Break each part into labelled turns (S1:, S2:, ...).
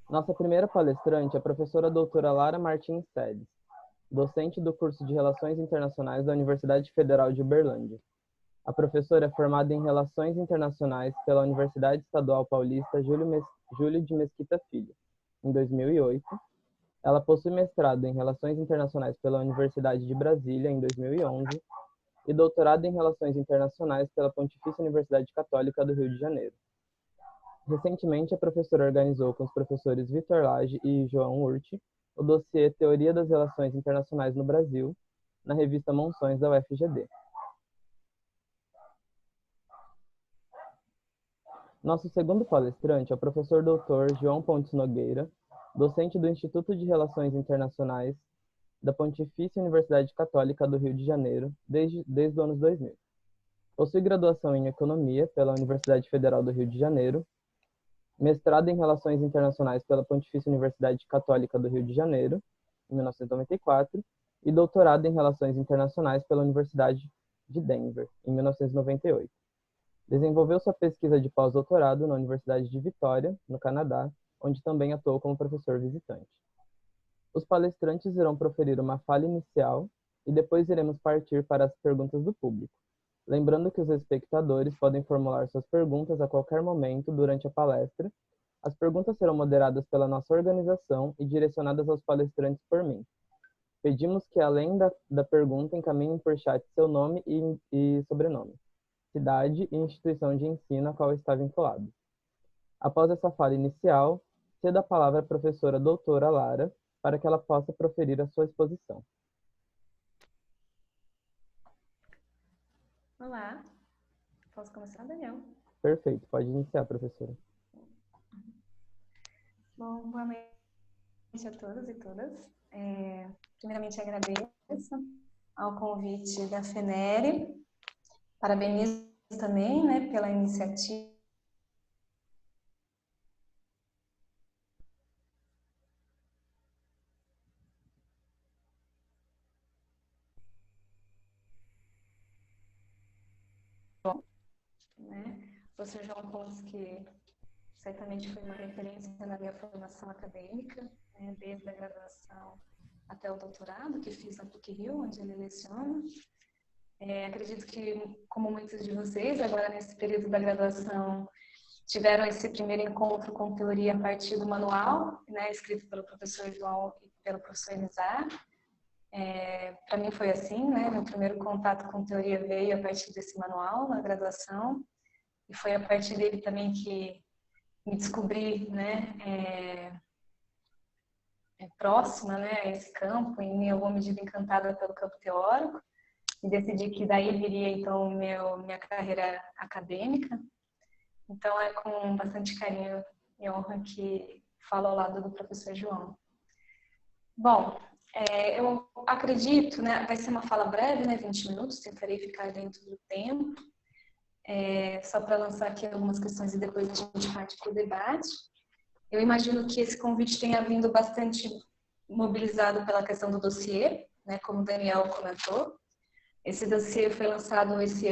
S1: Nossa primeira palestrante é a professora doutora Lara Martins Teles, docente do curso de Relações Internacionais da Universidade Federal de Uberlândia. A professora é formada em Relações Internacionais pela Universidade Estadual Paulista Júlio de Mesquita Filho, em 2008. Ela possui mestrado em Relações Internacionais pela Universidade de Brasília, em 2011, e doutorado em Relações Internacionais pela Pontifícia Universidade Católica do Rio de Janeiro. Recentemente, a professora organizou com os professores Vitor Lage e João Urti o dossiê Teoria das Relações Internacionais no Brasil, na revista Monções da UFGD. Nosso segundo palestrante é o professor Dr. João Pontes Nogueira, docente do Instituto de Relações Internacionais da Pontifícia Universidade Católica do Rio de Janeiro desde os anos 2000. Possui graduação em Economia pela Universidade Federal do Rio de Janeiro, mestrado em Relações Internacionais pela Pontifícia Universidade Católica do Rio de Janeiro, em 1994, e doutorado em Relações Internacionais pela Universidade de Denver, em 1998. Desenvolveu sua pesquisa de pós-doutorado na Universidade de Vitória, no Canadá, onde também atuou como professor visitante. Os palestrantes irão proferir uma fala inicial e depois iremos partir para as perguntas do público. Lembrando que os espectadores podem formular suas perguntas a qualquer momento durante a palestra. As perguntas serão moderadas pela nossa organização e direcionadas aos palestrantes por mim. Pedimos que, além da pergunta, encaminhem por chat seu nome e sobrenome, cidade e instituição de ensino a qual está vinculado. Após essa fala inicial, cedo a palavra à professora doutora Lara para que ela possa proferir a sua exposição.
S2: Olá, posso começar, Daniel?
S1: Perfeito, pode iniciar, professora.
S2: Bom, boa noite a todos e todas. Primeiramente, agradeço ao convite da FENERE. Parabenizo também, né, pela iniciativa. Né? O professor João Pontes, que certamente foi uma referência na minha formação acadêmica, né, desde a graduação até o doutorado, que fiz na PUC-Rio, onde ele leciona. Acredito que, como muitos de vocês, agora nesse período da graduação, tiveram esse primeiro encontro com teoria a partir do manual, né, escrito pelo professor João e pelo professor Nizar. Para mim foi assim, né, meu primeiro contato com teoria veio a partir desse manual na graduação, e foi a partir dele também que me descobri, né, próxima, né, a esse campo, e em alguma medida encantada pelo campo teórico, e decidi que daí viria então minha carreira acadêmica. Então é com bastante carinho e honra que falo ao lado do professor João. Bom, eu acredito, né, vai ser uma fala breve, né, 20 minutos, tentarei ficar dentro do tempo, só para lançar aqui algumas questões e depois a gente parte para o debate. Eu imagino que esse convite tenha vindo bastante mobilizado pela questão do dossiê, né, como o Daniel comentou. Esse dossiê foi lançado esse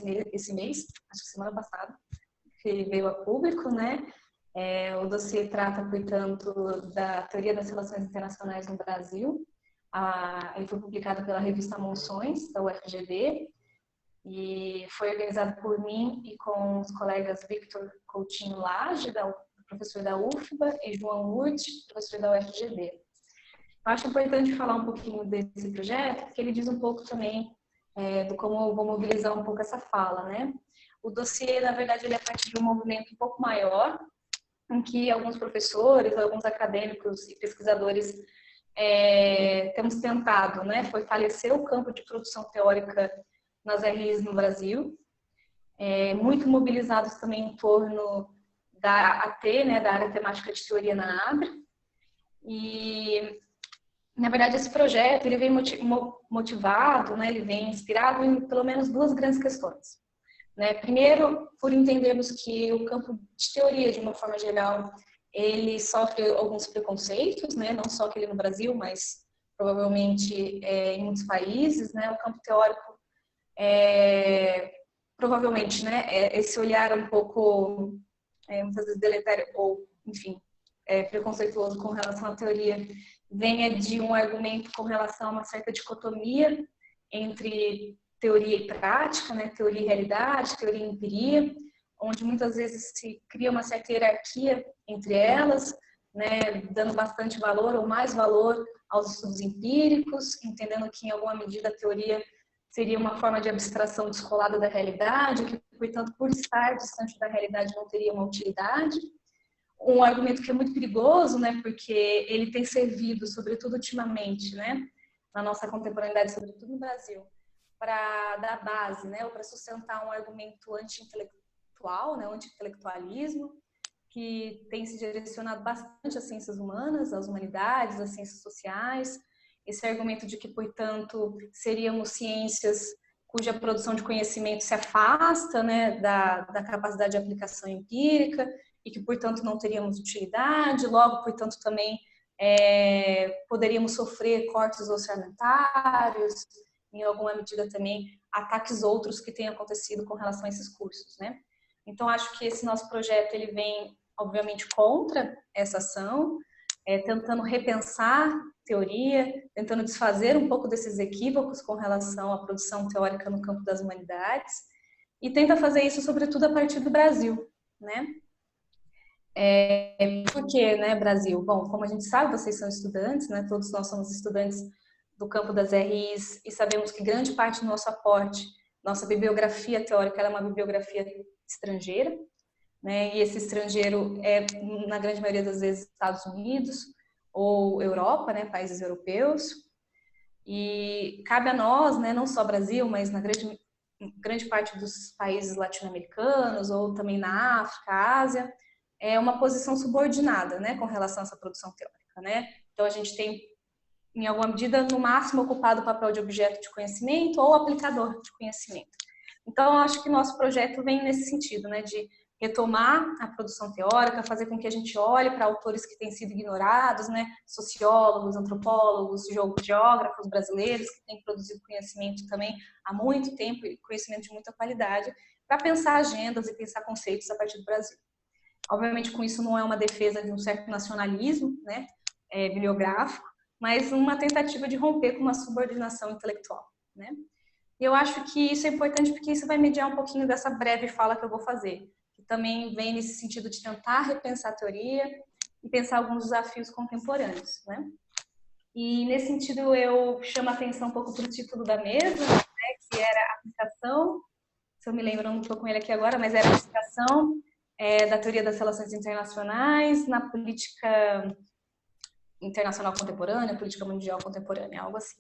S2: mês, acho que semana passada, que veio a público, né? O dossiê trata, portanto, da teoria das relações internacionais no Brasil. Ele foi publicado pela revista Monções, da UFGD, e foi organizado por mim e com os colegas Victor Coutinho Lage, professor da UFBA, e João Urti, professor da UFGD. Eu acho importante falar um pouquinho desse projeto, porque ele diz um pouco também do como eu vou mobilizar um pouco essa fala, né? O dossiê, na verdade, ele é parte de um movimento um pouco maior, em que alguns professores, alguns acadêmicos e pesquisadores temos tentado, né, fortalecer o campo de produção teórica nas RIs no Brasil, muito mobilizados também em torno da AT, né, da área temática de teoria na ABRE, e na verdade esse projeto ele vem motivado, né, ele vem inspirado em pelo menos duas grandes questões. Né? Primeiro, por entendermos que o campo de teoria, de uma forma geral, ele sofre alguns preconceitos, né? Não só aquele no Brasil, mas provavelmente em muitos países, né? O campo teórico, provavelmente, né? Esse olhar um pouco, muitas vezes deletério, ou, enfim, preconceituoso com relação à teoria venha de um argumento com relação a uma certa dicotomia entre teoria e prática, né? Teoria e realidade, teoria e empiria, onde muitas vezes se cria uma certa hierarquia entre elas, né? Dando bastante valor ou mais valor aos estudos empíricos, entendendo que em alguma medida a teoria seria uma forma de abstração descolada da realidade, que, portanto, por estar distante da realidade não teria uma utilidade. Um argumento que é muito perigoso, né, porque ele tem servido, sobretudo ultimamente, né, na nossa contemporaneidade, sobretudo no Brasil, para dar base, né, ou para sustentar um argumento anti-intelectual, né, anti-intelectualismo, que tem se direcionado bastante às ciências humanas, às humanidades, às ciências sociais. Esse argumento de que, portanto, seríamos ciências cuja produção de conhecimento se afasta, né, da capacidade de aplicação empírica, e que, portanto, não teríamos utilidade, logo, portanto, também poderíamos sofrer cortes orçamentários, em alguma medida também ataques outros que têm acontecido com relação a esses cursos, né? Então, acho que esse nosso projeto, ele vem, obviamente, contra essa ação, tentando repensar teoria, tentando desfazer um pouco desses equívocos com relação à produção teórica no campo das humanidades, e tenta fazer isso, sobretudo, a partir do Brasil, né? Por que, né, Brasil? Bom, como a gente sabe, vocês são estudantes, né? Todos nós somos estudantes do campo das RIs e sabemos que grande parte do nosso aporte, nossa bibliografia teórica, ela é uma bibliografia estrangeira, né? E esse estrangeiro é, na grande maioria das vezes, Estados Unidos ou Europa, né? Países europeus. E cabe a nós, né? Não só Brasil, mas na grande parte dos países latino-americanos ou também na África, Ásia, é uma posição subordinada, né, com relação a essa produção teórica, né? Então a gente tem, em alguma medida, no máximo ocupado o papel de objeto de conhecimento ou aplicador de conhecimento. Então eu acho que nosso projeto vem nesse sentido, né, de retomar a produção teórica, fazer com que a gente olhe para autores que têm sido ignorados, né, sociólogos, antropólogos, geógrafos brasileiros que têm produzido conhecimento também há muito tempo e conhecimento de muita qualidade, para pensar agendas e pensar conceitos a partir do Brasil. Obviamente, com isso não é uma defesa de um certo nacionalismo, né, bibliográfico, mas uma tentativa de romper com uma subordinação intelectual, né? E eu acho que isso é importante porque isso vai mediar um pouquinho dessa breve fala que eu vou fazer, que também vem nesse sentido de tentar repensar a teoria e pensar alguns desafios contemporâneos, né? E nesse sentido eu chamo a atenção um pouco para o título da mesa, né, que era aplicação, se eu me lembro, não estou com ele aqui agora, mas era a aplicação da teoria das relações internacionais na política internacional contemporânea, política mundial contemporânea, algo assim.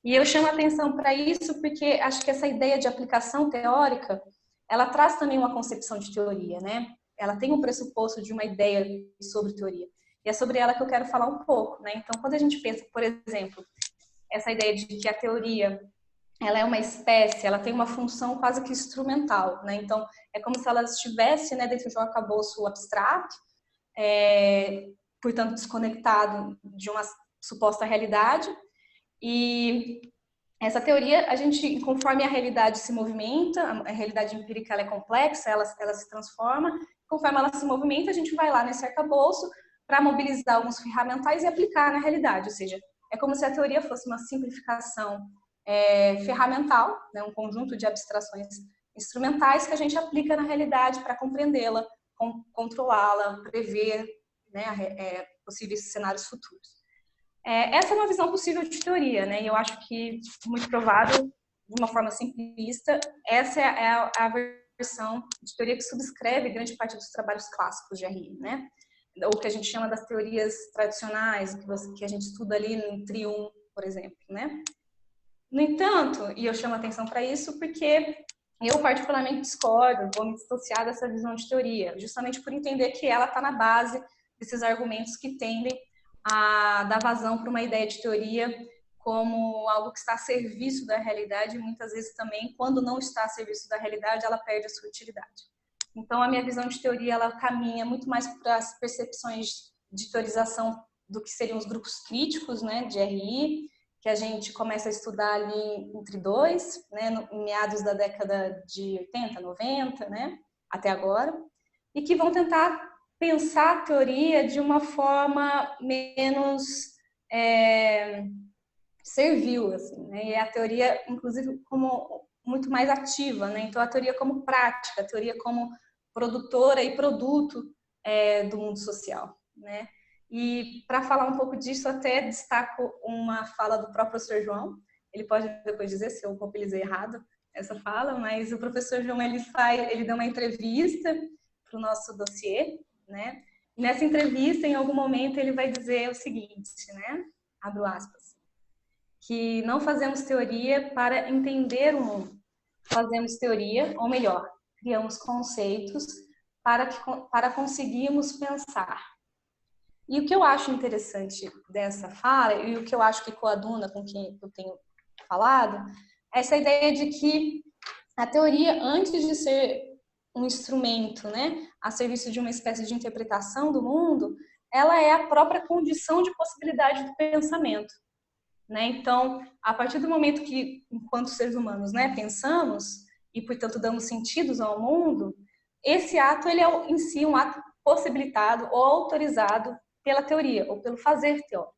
S2: E eu chamo a atenção para isso porque acho que essa ideia de aplicação teórica, ela traz também uma concepção de teoria, né? Ela tem um pressuposto de uma ideia sobre teoria. E é sobre ela que eu quero falar um pouco, né? Então, quando a gente pensa, por exemplo, essa ideia de que a teoria ela é uma espécie, ela tem uma função quase que instrumental, né? Então, é como se ela estivesse, né, dentro de um arcabouço abstrato, portanto, desconectado de uma suposta realidade. E essa teoria, a gente, conforme a realidade se movimenta, a realidade empírica ela é complexa, ela se transforma, conforme ela se movimenta, a gente vai lá nesse arcabouço para mobilizar alguns ferramentais e aplicar na realidade, ou seja, é como se a teoria fosse uma simplificação ferramental, né, um conjunto de abstrações instrumentais que a gente aplica na realidade para compreendê-la, controlá-la, prever, né, possíveis cenários futuros. Essa é uma visão possível de teoria, né, e eu acho que, muito provável, de uma forma simplista, essa é a versão de teoria que subscreve grande parte dos trabalhos clássicos de RI, né, ou que a gente chama das teorias tradicionais, que a gente estuda ali no Trio, por exemplo, né. No entanto, e eu chamo a atenção para isso porque eu particularmente discordo, vou me dissociar dessa visão de teoria, justamente por entender que ela está na base desses argumentos que tendem a dar vazão para uma ideia de teoria como algo que está a serviço da realidade e muitas vezes também, quando não está a serviço da realidade, ela perde a sua utilidade. Então, a minha visão de teoria, ela caminha muito mais para as percepções de teorização do que seriam os grupos críticos, né, de RI, que a gente começa a estudar ali entre dois, né, em meados da década de 80, 90, né, até agora, e que vão tentar pensar a teoria de uma forma menos servil, assim, né? E a teoria, inclusive, como muito mais ativa, né? Então, a teoria como prática, a teoria como produtora e produto do mundo social, né? E para falar um pouco disso, até destaco uma fala do próprio professor João. Ele pode depois dizer se eu mobilizei errado essa fala, mas o professor João ele deu uma entrevista para o nosso dossiê, né? E nessa entrevista, em algum momento, ele vai dizer o seguinte, né? Abro aspas, que não fazemos teoria para entender o mundo, fazemos teoria, ou melhor, criamos conceitos para conseguirmos pensar. E o que eu acho interessante dessa fala, e o que eu acho que coaduna com quem eu tenho falado, é essa ideia de que a teoria, antes de ser um instrumento, né, a serviço de uma espécie de interpretação do mundo, ela é a própria condição de possibilidade do pensamento, né? Então, a partir do momento que, enquanto seres humanos, né, pensamos e, portanto, damos sentidos ao mundo, esse ato ele é em si um ato possibilitado ou autorizado pela teoria ou pelo fazer teórico.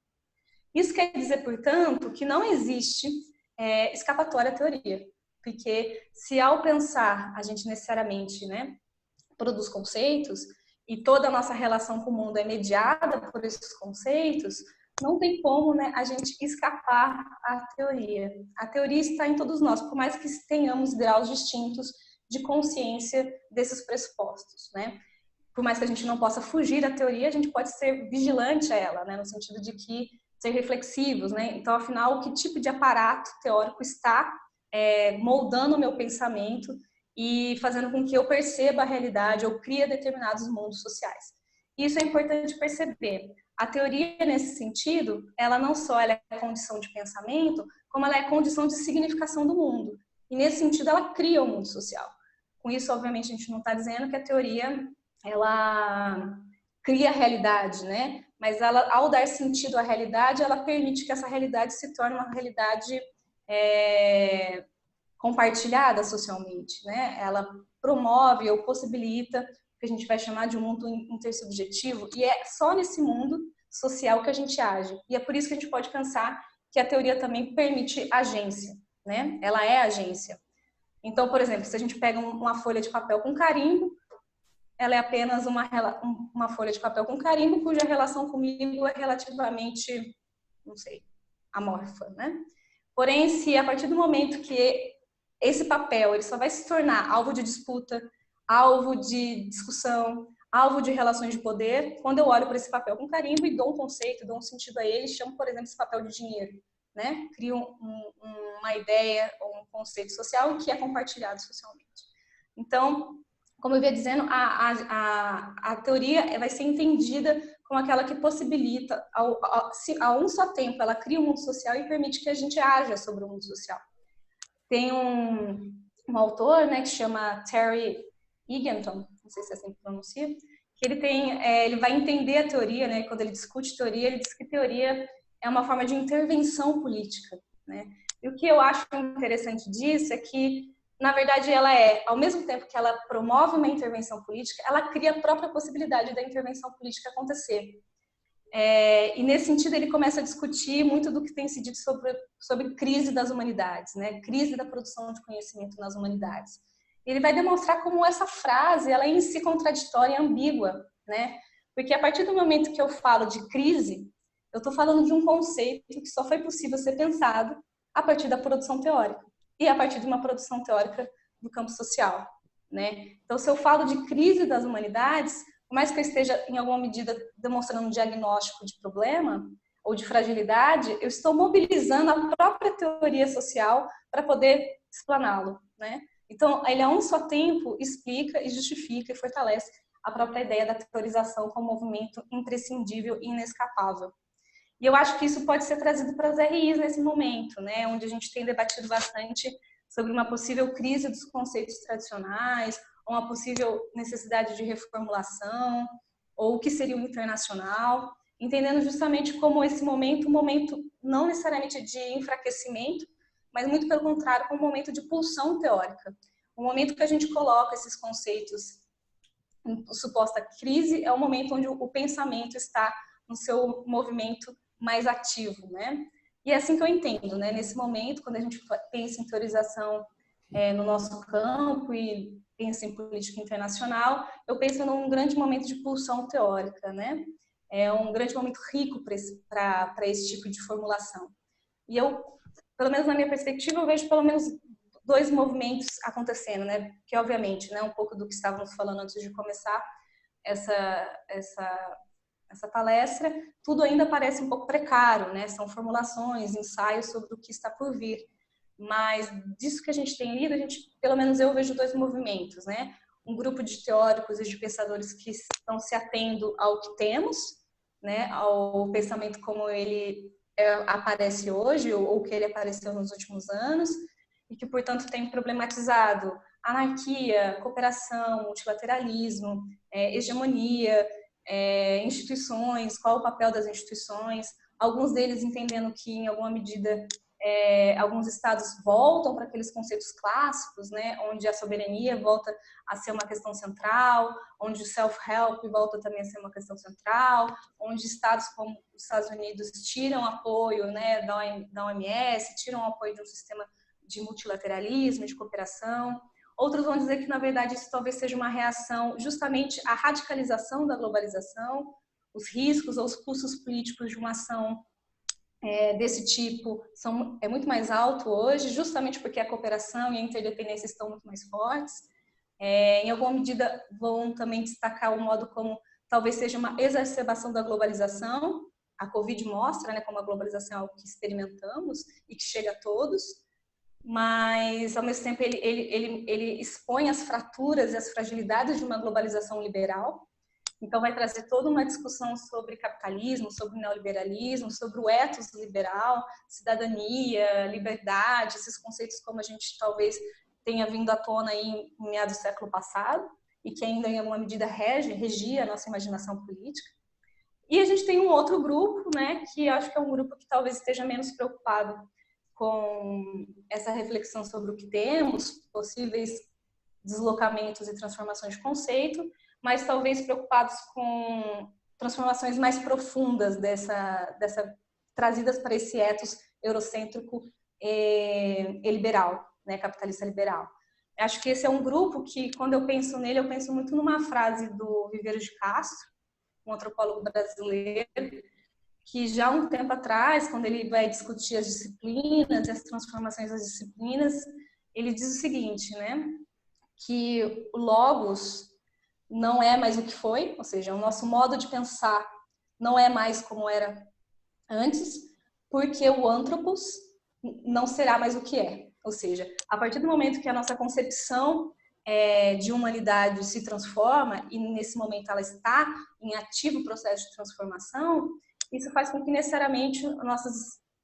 S2: Isso quer dizer, portanto, que não existe escapatória à teoria, porque se ao pensar a gente necessariamente, né, produz conceitos e toda a nossa relação com o mundo é mediada por esses conceitos, não tem como, né, a gente escapar à teoria. A teoria está em todos nós, por mais que tenhamos graus distintos de consciência desses pressupostos, né? Por mais que a gente não possa fugir da teoria, a gente pode ser vigilante a ela, né, no sentido de que ser reflexivos, né? Então, afinal, que tipo de aparato teórico está moldando o meu pensamento e fazendo com que eu perceba a realidade ou crie determinados mundos sociais. Isso é importante perceber. A teoria, nesse sentido, ela não só ela é condição de pensamento, como ela é condição de significação do mundo. E, nesse sentido, ela cria o mundo social. Com isso, obviamente, a gente não está dizendo que a teoria ela cria a realidade, né? Mas ela, ao dar sentido à realidade, ela permite que essa realidade se torne uma realidade compartilhada socialmente, né? Ela promove ou possibilita o que a gente vai chamar de um mundo intersubjetivo, e é só nesse mundo social que a gente age. E é por isso que a gente pode pensar que a teoria também permite agência, né? Ela é agência. Então, por exemplo, se a gente pega uma folha de papel com carimbo, ela é apenas uma folha de papel com carimbo, cuja relação comigo é relativamente, não sei, amorfa, né? Porém, se a partir do momento que esse papel ele só vai se tornar alvo de disputa, alvo de discussão, alvo de relações de poder, quando eu olho para esse papel com carimbo e dou um conceito, dou um sentido a ele, chamo, por exemplo, esse papel de dinheiro, né? Crio uma ideia ou um conceito social que é compartilhado socialmente. Então, como eu ia dizendo, a teoria vai ser entendida como aquela que possibilita, a um só tempo, ela cria um mundo social e permite que a gente haja sobre o mundo social. Tem um autor, né, que chama Terry Eagleton, não sei se é assim que pronuncia, que ele vai entender a teoria, né, quando ele discute teoria, ele diz que teoria é uma forma de intervenção política, né? E o que eu acho interessante disso é que, na verdade, ela ao mesmo tempo que ela promove uma intervenção política, ela cria a própria possibilidade da intervenção política acontecer. E nesse sentido ele começa a discutir muito do que tem se dito sobre crise das humanidades, né? Crise da produção de conhecimento nas humanidades. Ele vai demonstrar como essa frase ela é em si contraditória e ambígua, né? Porque a partir do momento que eu falo de crise, eu estou falando de um conceito que só foi possível ser pensado a partir da produção teórica e a partir de uma produção teórica do campo social, né? Então, se eu falo de crise das humanidades, por mais que eu esteja, em alguma medida, demonstrando um diagnóstico de problema ou de fragilidade, eu estou mobilizando a própria teoria social para poder explaná-lo, né? Então, ele a um só tempo explica e justifica e fortalece a própria ideia da teorização como movimento imprescindível e inescapável. E eu acho que isso pode ser trazido para as RIs nesse momento, né? Onde a gente tem debatido bastante sobre uma possível crise dos conceitos tradicionais, ou uma possível necessidade de reformulação, ou o que seria o internacional, entendendo justamente como esse momento, um momento não necessariamente de enfraquecimento, mas muito pelo contrário, um momento de pulsão teórica. Um momento que a gente coloca esses conceitos suposta crise, é o momento onde o pensamento está no seu movimento mais ativo, né? E é assim que eu entendo, né? Nesse momento, quando a gente pensa em teorização no nosso campo e pensa em política internacional, eu penso num grande momento de pulsão teórica, né? É um grande momento rico para esse tipo de formulação. E eu, pelo menos na minha perspectiva, eu vejo pelo menos dois movimentos acontecendo, né? Que obviamente, né, um pouco do que estávamos falando antes de começar essa palestra, tudo ainda parece um pouco precário, né? São formulações, ensaios sobre o que está por vir. Mas disso que a gente tem lido, pelo menos eu vejo dois movimentos, né? Um grupo de teóricos e de pensadores que estão se atendo ao que temos, né? Ao pensamento como ele aparece hoje ou que ele apareceu nos últimos anos e que, portanto, tem problematizado anarquia, cooperação, multilateralismo, hegemonia, instituições, qual o papel das instituições, alguns deles entendendo que, em alguma medida, alguns estados voltam para aqueles conceitos clássicos, né, onde a soberania volta a ser uma questão central, onde o self-help volta também a ser uma questão central, onde estados como os Estados Unidos tiram apoio, né, da OMS, tiram apoio de um sistema de multilateralismo, de cooperação. Outros vão dizer que, na verdade, isso talvez seja uma reação justamente à radicalização da globalização, os riscos ou os custos políticos de uma ação desse tipo é muito mais alto hoje, justamente porque a cooperação e a interdependência estão muito mais fortes. Em alguma medida, vão também destacar o modo como talvez seja uma exacerbação da globalização. A Covid mostra, né, como a globalização é algo que experimentamos e que chega a todos, mas, ao mesmo tempo, ele expõe as fraturas e as fragilidades de uma globalização liberal. Então, vai trazer toda uma discussão sobre capitalismo, sobre neoliberalismo, sobre o ethos liberal, cidadania, liberdade, esses conceitos como a gente talvez tenha vindo à tona aí em meados do século passado e que ainda, em alguma medida, regia a nossa imaginação política. E a gente tem um outro grupo, né, que acho que é um grupo que talvez esteja menos preocupado com essa reflexão sobre o que temos, possíveis deslocamentos e transformações de conceito, mas talvez preocupados com transformações mais profundas trazidas para esse ethos eurocêntrico e liberal, né, capitalista liberal. Acho que esse é um grupo que, quando eu penso nele, eu penso muito numa frase do Viveiro de Castro, um antropólogo brasileiro, que já há um tempo atrás, quando ele vai discutir as disciplinas e as transformações das disciplinas, ele diz o seguinte, né, que o logos não é mais o que foi, ou seja, o nosso modo de pensar não é mais como era antes, porque o anthropos não será mais o que é. Ou seja, a partir do momento que a nossa concepção de humanidade se transforma, e nesse momento ela está em ativo processo de transformação, isso faz com que necessariamente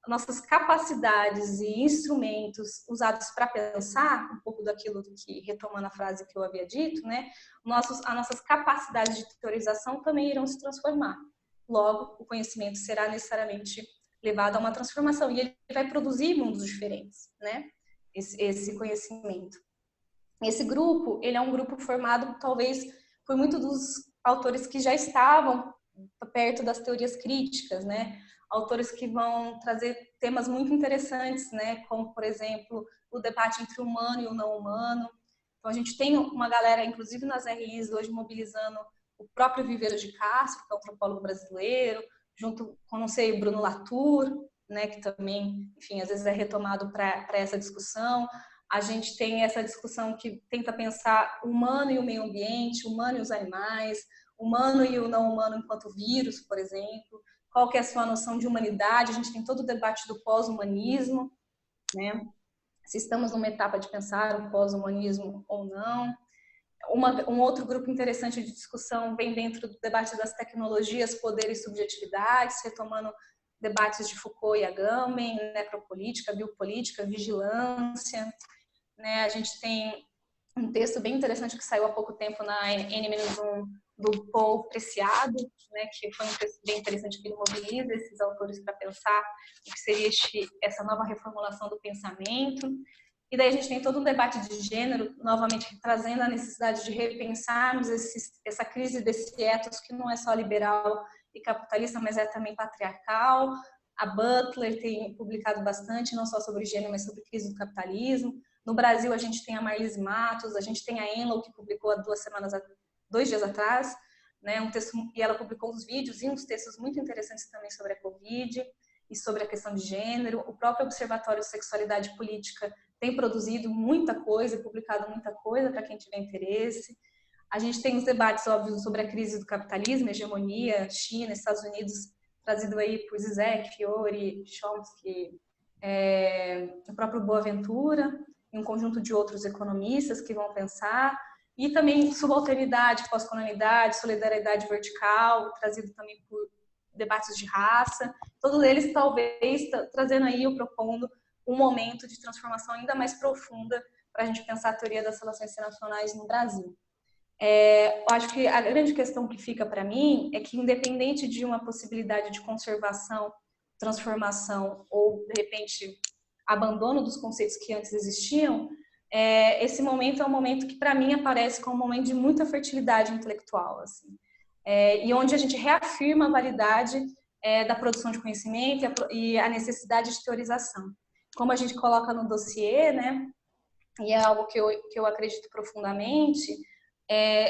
S2: nossas capacidades e instrumentos usados para pensar, um pouco daquilo que, retomando a frase que eu havia dito, né, as nossas capacidades de teorização também irão se transformar. Logo, o conhecimento será necessariamente levado a uma transformação e ele vai produzir mundos diferentes, né, esse conhecimento. Esse grupo, ele é um grupo formado talvez por muitos dos autores que já estavam perto das teorias críticas, né? Autores que vão trazer temas muito interessantes, né? Como, por exemplo, o debate entre o humano e o não humano. Então, a gente tem uma galera, inclusive nas RIs, hoje mobilizando o próprio Viveiro de Castro, que é um antropólogo brasileiro, junto com, não sei, Bruno Latour, né? Que também, enfim, às vezes é retomado para essa discussão. A gente tem essa discussão que tenta pensar o humano e o meio ambiente, o humano e os animais, o humano e o não humano enquanto vírus, por exemplo. Qual que é a sua noção de humanidade? A gente tem todo o debate do pós-humanismo, né? Se estamos numa etapa de pensar o pós-humanismo ou não. Um outro grupo interessante de discussão vem dentro do debate das tecnologias, poder e subjetividades, retomando debates de Foucault e Agamben, necropolítica, biopolítica, vigilância. Né? A gente tem um texto bem interessante que saiu há pouco tempo na N-1 do Paul Preciado, né? Que foi um texto bem interessante que ele mobiliza esses autores para pensar o que seria essa nova reformulação do pensamento. E daí a gente tem todo um debate de gênero, novamente trazendo a necessidade de repensarmos essa crise desse ethos que não é só liberal e capitalista, mas é também patriarcal. A Butler tem publicado bastante, não só sobre gênero, mas sobre crise do capitalismo. No Brasil, a gente tem a Marlise Matos, a gente tem a Enlo, que publicou há 2 dias atrás, né, um texto, e ela publicou uns vídeos e uns textos muito interessantes também sobre a Covid e sobre a questão de gênero. O próprio Observatório de Sexualidade Política tem produzido muita coisa, publicado muita coisa para quem tiver interesse. A gente tem os debates, óbvios, sobre a crise do capitalismo, hegemonia, China, Estados Unidos, trazido aí por Zizek, Fiore, Chomsky, o próprio Boaventura, e um conjunto de outros economistas que vão pensar. E também subalternidade, pós-colonialidade, solidariedade vertical, trazido também por debates de raça. Todos eles, talvez, trazendo aí ou propondo um momento de transformação ainda mais profunda para a gente pensar a teoria das relações internacionais no Brasil. Eu acho que a grande questão que fica para mim é que, independente de uma possibilidade de conservação, transformação ou, de repente, abandono dos conceitos que antes existiam, esse momento é um momento que, para mim, aparece como um momento de muita fertilidade intelectual, assim. E onde a gente reafirma a validade da produção de conhecimento e a necessidade de teorização. Como a gente coloca no dossiê, né, e é algo que eu acredito profundamente,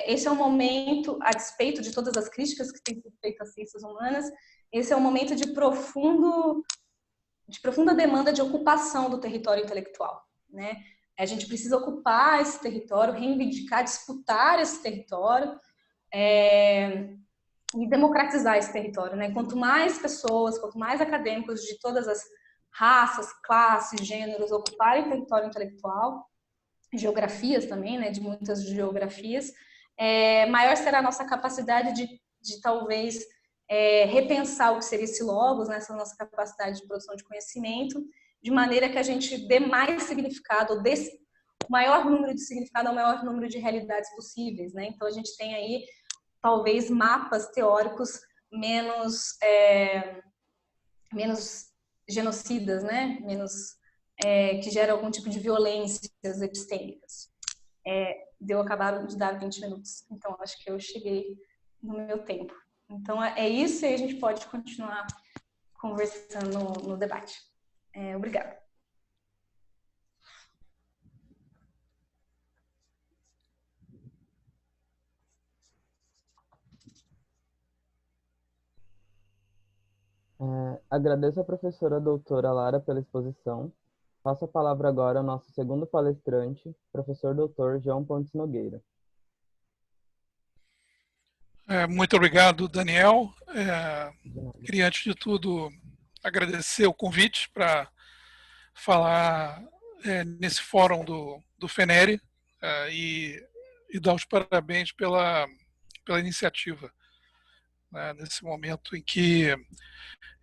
S2: esse é um momento, a despeito de todas as críticas que têm sido feitas às ciências humanas, esse é um momento de profunda demanda de ocupação do território intelectual, né? A gente precisa ocupar esse território, reivindicar, disputar esse território e democratizar esse território, né? Quanto mais pessoas, quanto mais acadêmicos de todas as raças, classes, gêneros ocuparem território intelectual, geografias também, né? De muitas geografias, maior será a nossa capacidade de talvez repensar o que seria esse logos, né? Essa nossa capacidade de produção de conhecimento, de maneira que a gente dê mais significado, ou o maior número de significado ao maior número de realidades possíveis, né? Então a gente tem aí talvez mapas teóricos menos genocidas, né? Menos que geram algum tipo de violências epistêmicas. Deu acabar de dar 20 minutos, então acho que eu cheguei no meu tempo. Então é isso, e a gente pode continuar conversando no debate. Obrigada.
S1: Agradeço à professora doutora Lara pela exposição. Passo a palavra agora ao nosso segundo palestrante, professor doutor João Pontes Nogueira.
S3: Muito obrigado, Daniel. Queria, antes de tudo, agradecer o convite para falar nesse fórum do FENERE e dar os parabéns pela iniciativa, né, nesse momento em que,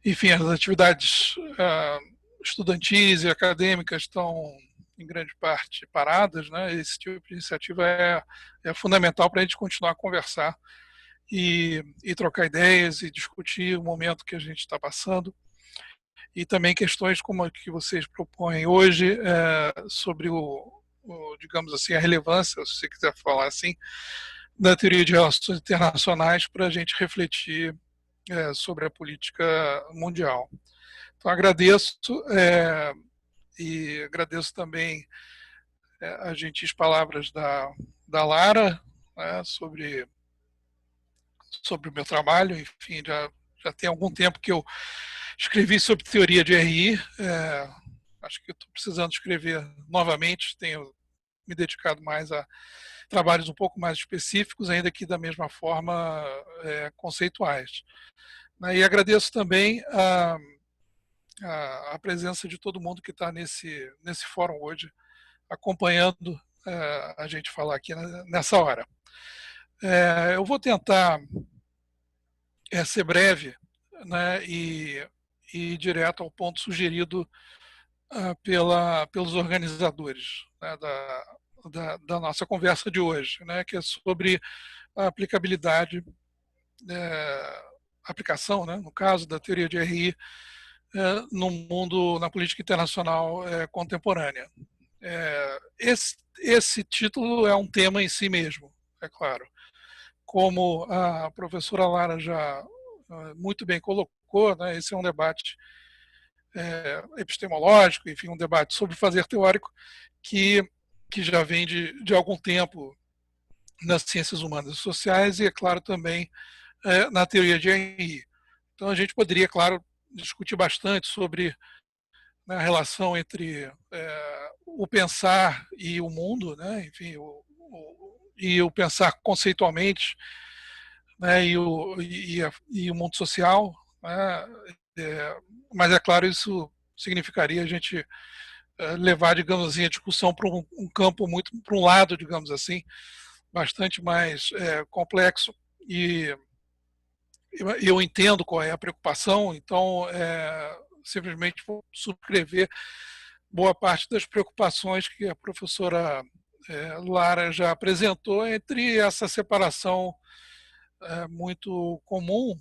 S3: enfim, as atividades estudantis e acadêmicas estão, em grande parte, paradas, né? Esse tipo de iniciativa é fundamental para a gente continuar a conversar e trocar ideias e discutir o momento que a gente está passando, e também questões como a que vocês propõem hoje sobre digamos assim, a relevância, se você quiser falar assim, da teoria de relações internacionais para a gente refletir sobre a política mundial. Então, agradeço e agradeço também as gentis palavras da Lara, né, sobre o meu trabalho. Enfim, já tem algum tempo que eu escrevi sobre teoria de RI. Acho que estou precisando escrever novamente. Tenho me dedicado mais a trabalhos um pouco mais específicos, ainda que da mesma forma conceituais. E agradeço também a presença de todo mundo que está nesse fórum hoje, acompanhando a gente falar aqui nessa hora. Eu vou tentar ser breve, né, e ir direto ao ponto sugerido pelos organizadores, né, da nossa conversa de hoje, né, que é sobre a aplicabilidade, aplicação, né, no caso da teoria de RI, no mundo, na política internacional contemporânea. Esse título é um tema em si mesmo, é claro. Como a professora Lara já muito bem colocou, né, esse é um debate epistemológico, enfim, um debate sobre fazer teórico que já vem de algum tempo nas ciências humanas e sociais e, é claro, também na teoria de Henry. Então, a gente poderia, claro, discutir bastante sobre, né, a relação entre o pensar e o mundo, né, enfim, e o pensar conceitualmente, né, e o mundo social, né, mas, é claro, isso significaria a gente levar, digamos assim, a discussão para um campo muito, para um lado, digamos assim, bastante mais complexo, e eu entendo qual é a preocupação, então simplesmente vou subscrever boa parte das preocupações que a professora Lara já apresentou entre essa separação muito comum,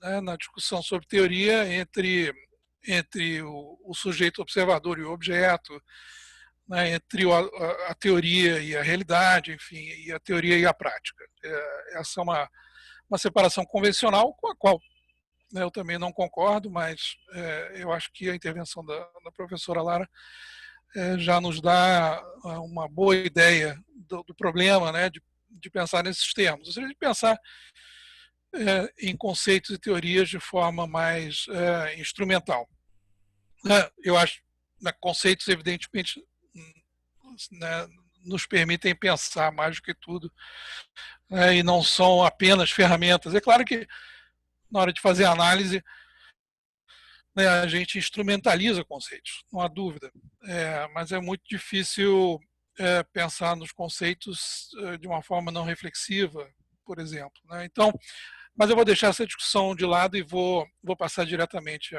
S3: né, na discussão sobre teoria entre o sujeito observador e o objeto, né, entre a teoria e a realidade, enfim, e a teoria e a prática. Essa é uma separação convencional com a qual, né, eu também não concordo, mas eu acho que a intervenção da professora Lara já nos dá uma boa ideia do problema, né, de pensar nesses termos, ou seja, de pensar em conceitos e teorias de forma mais instrumental. Eu acho que conceitos, evidentemente, né, nos permitem pensar mais do que tudo, né, e não são apenas ferramentas. É claro que na hora de fazer análise, né, a gente instrumentaliza conceitos, não há dúvida, mas é muito difícil pensar nos conceitos de uma forma não reflexiva, por exemplo, né? Então, mas eu vou deixar essa discussão de lado e vou passar diretamente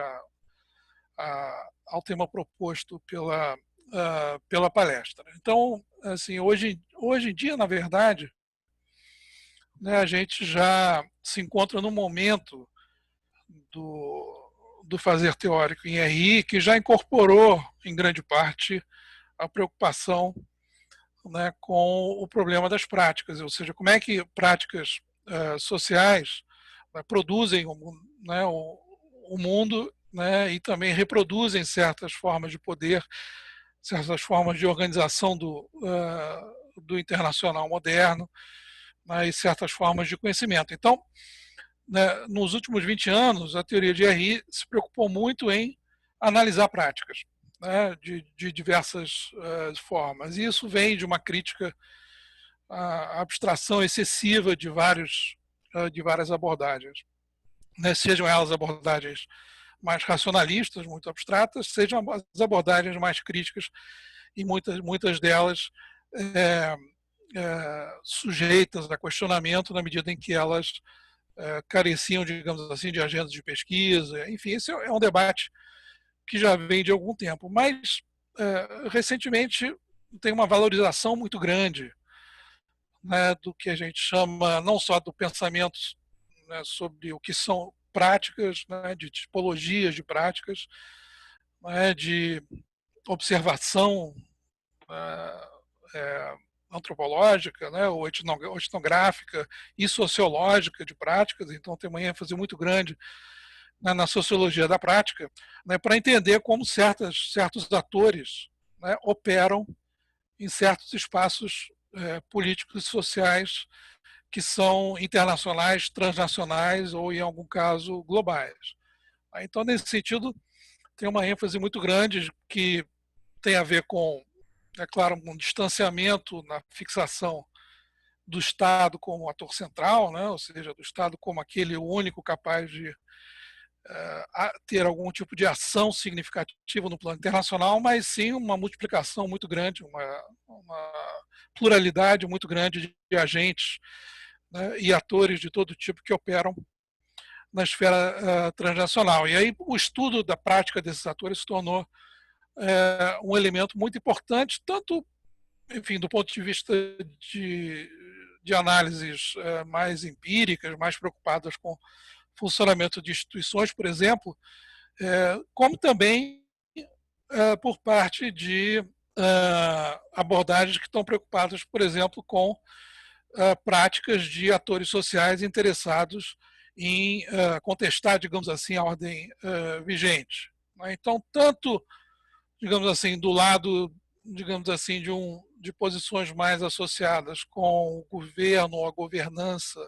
S3: ao tema proposto pela palestra. Então, assim, hoje em dia, na verdade, né, a gente já se encontra no momento do fazer teórico em RI, que já incorporou, em grande parte, a preocupação, né, com o problema das práticas, ou seja, como é que práticas sociais produzem né, o mundo, né, e também reproduzem certas formas de poder, certas formas de organização do internacional moderno, né, e certas formas de conhecimento. Então, né, nos últimos 20 anos, a teoria de RI se preocupou muito em analisar práticas, né, de diversas formas. E isso vem de uma crítica à abstração excessiva de várias abordagens, né, sejam elas abordagens mais racionalistas, muito abstratas, sejam as abordagens mais críticas, e muitas delas sujeitas a questionamento na medida em que elas careciam, digamos assim, de agendas de pesquisa. Enfim, esse é um debate que já vem de algum tempo, mas recentemente tem uma valorização muito grande, né, do que a gente chama não só do pensamento, né, sobre o que são práticas, né, de tipologias de práticas, né, de observação antropológica, né, ou etnográfica e sociológica de práticas. Então tem uma ênfase muito grande, né, na sociologia da prática, né, para entender como certos atores, né, operam em certos espaços políticos e sociais que são internacionais, transnacionais ou, em algum caso, globais. Então, nesse sentido, tem uma ênfase muito grande que tem a ver com, é claro, um distanciamento na fixação do Estado como ator central, né? Ou seja, do Estado como aquele único capaz de ter algum tipo de ação significativa no plano internacional, mas sim uma multiplicação muito grande, uma pluralidade muito grande de agentes, né, e atores de todo tipo que operam na esfera transnacional. E aí o estudo da prática desses atores se tornou um elemento muito importante, tanto, enfim, do ponto de vista de análises mais empíricas, mais preocupadas com funcionamento de instituições, por exemplo, como também por parte de abordagens que estão preocupadas, por exemplo, com práticas de atores sociais interessados em contestar, digamos assim, a ordem vigente. Então, tanto, digamos assim, do lado, digamos assim, de posições mais associadas com o governo ou a governança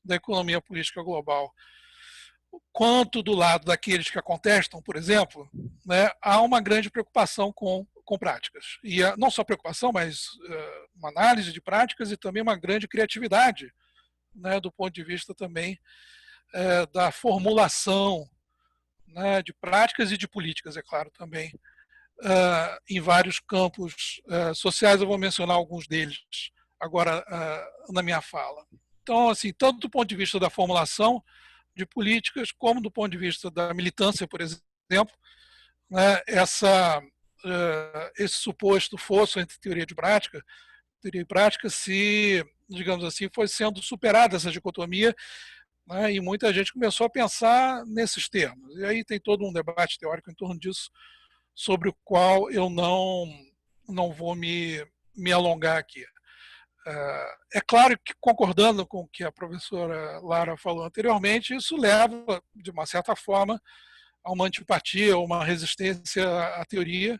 S3: da economia política global, quanto do lado daqueles que a contestam, por exemplo, né, há uma grande preocupação com práticas. E não só preocupação, mas uma análise de práticas e também uma grande criatividade, né, do ponto de vista também da formulação, né, de práticas e de políticas, é claro, também, em vários campos sociais. Eu vou mencionar alguns deles agora na minha fala. Então, assim, tanto do ponto de vista da formulação de políticas, como do ponto de vista da militância, por exemplo, né, esse suposto fosso entre teoria e prática, se, digamos assim, foi sendo superada essa dicotomia, né, e muita gente começou a pensar nesses termos. E aí tem todo um debate teórico em torno disso, sobre o qual eu não vou me alongar aqui. É claro que, concordando com o que a professora Lara falou anteriormente, isso leva, de uma certa forma, a uma antipatia, uma resistência à teoria.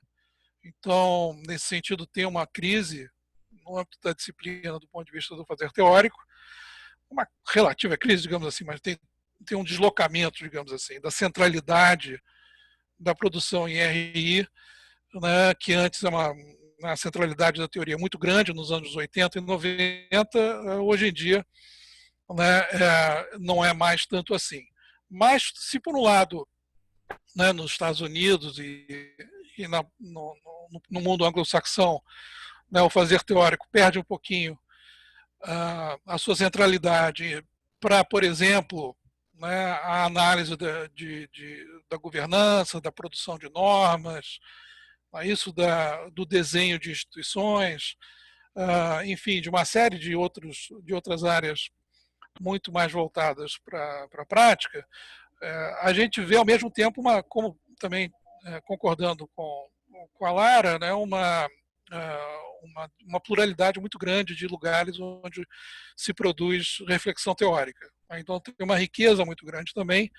S3: Então, nesse sentido, tem uma crise no âmbito da disciplina do ponto de vista do fazer teórico, uma relativa crise, digamos assim, mas tem um deslocamento, digamos assim, da centralidade da produção em RI, né, que antes é uma centralidade da teoria muito grande nos anos 80 e 90, hoje em dia, né, não é mais tanto assim. Mas, se por um lado, né, nos Estados Unidos e no mundo anglo-saxão, né, o fazer teórico perde um pouquinho a sua centralidade para, por exemplo, né, a análise da governança, da produção de normas, isso do desenho de instituições, enfim, de uma série de outras áreas muito mais voltadas para a prática. A gente vê, ao mesmo tempo, como também concordando com a Lara, né, uma pluralidade muito grande de lugares onde se produz reflexão teórica. Então, tem uma riqueza muito grande também,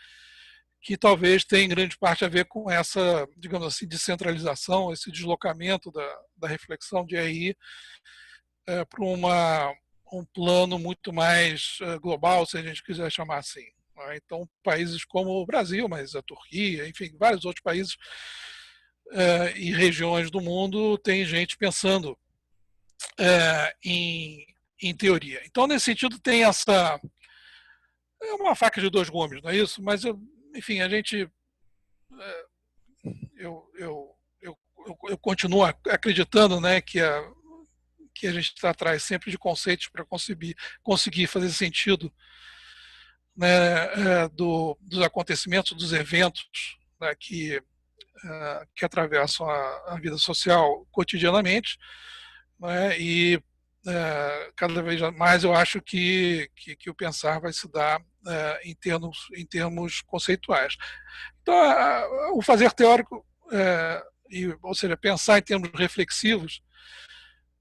S3: que talvez tenha em grande parte a ver com essa, digamos assim, descentralização, esse deslocamento da reflexão de RI para um plano muito mais global, se a gente quiser chamar assim. Então, países como o Brasil, mas a Turquia, enfim, vários outros países e regiões do mundo tem gente pensando em teoria. Então, nesse sentido, tem essa... É uma faca de dois gumes, não é isso? Mas, enfim, a gente... Eu continuo acreditando, né, que a gente está atrás sempre de conceitos para conseguir fazer sentido, né, dos acontecimentos, dos eventos, né, que atravessam a vida social cotidianamente, né, e cada vez mais eu acho que o pensar vai se dar em termos conceituais. Então, o fazer teórico, ou seja, pensar em termos reflexivos,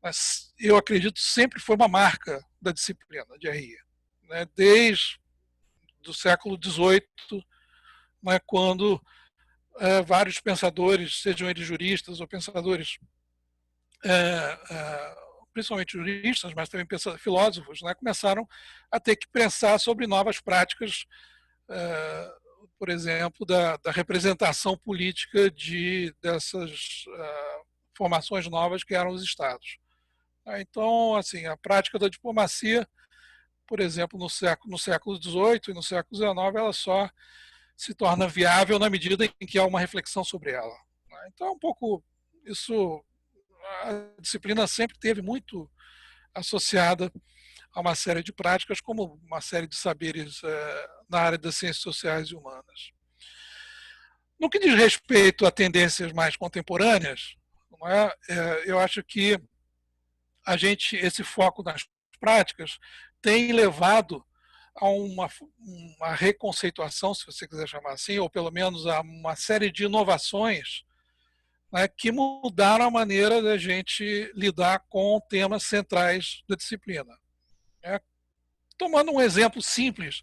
S3: mas eu acredito sempre foi uma marca da disciplina de RI, né? Desde o século XVIII, né, quando vários pensadores, sejam eles juristas ou pensadores, principalmente juristas, mas também filósofos, né, começaram a ter que pensar sobre novas práticas, por exemplo, da representação política dessas formações novas que eram os estados. Então, assim, a prática da diplomacia, por exemplo, no século XVIII e no século XIX, ela só se torna viável na medida em que há uma reflexão sobre ela. Então, um pouco isso, a disciplina sempre teve muito associada a uma série de práticas, como uma série de saberes na área das ciências sociais e humanas. No que diz respeito a tendências mais contemporâneas, não é? Eu acho que esse foco nas práticas tem levado a uma reconceituação, se você quiser chamar assim, ou pelo menos a uma série de inovações né, que mudaram a maneira da gente lidar com temas centrais da disciplina. Tomando um exemplo simples,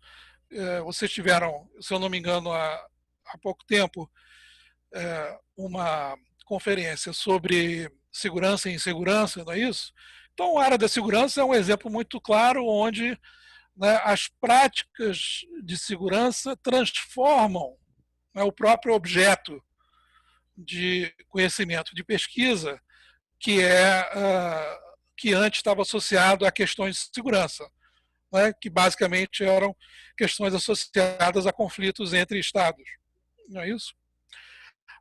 S3: vocês tiveram, se eu não me engano, há pouco tempo, uma conferência sobre segurança e insegurança, não é isso? Então, a área da segurança é um exemplo muito claro onde, né, as práticas de segurança transformam, né, o próprio objeto de conhecimento, de pesquisa, que antes estava associado a questões de segurança, né, que basicamente eram questões associadas a conflitos entre estados. Não é isso?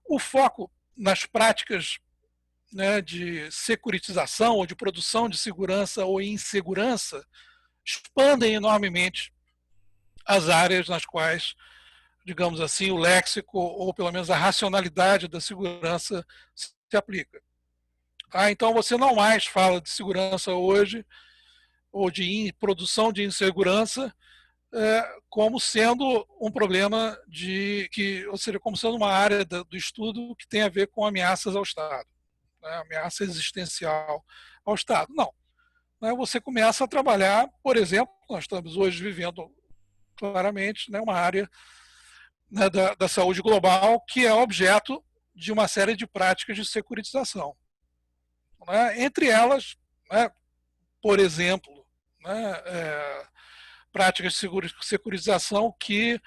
S3: O foco nas práticas, né, de securitização ou de produção de segurança ou insegurança expandem enormemente as áreas nas quais, digamos assim, o léxico ou pelo menos a racionalidade da segurança se aplica. Então você não mais fala de segurança hoje ou de produção de insegurança como sendo um problema ou seja, como sendo uma área do estudo que tem a ver com ameaças ao Estado, né, ameaça existencial ao Estado. Não. Né, você começa a trabalhar, por exemplo, nós estamos hoje vivendo claramente, né, uma área, né, da saúde global que é objeto de uma série de práticas de securitização. Né, entre elas, né, por exemplo, né, práticas de securitização que,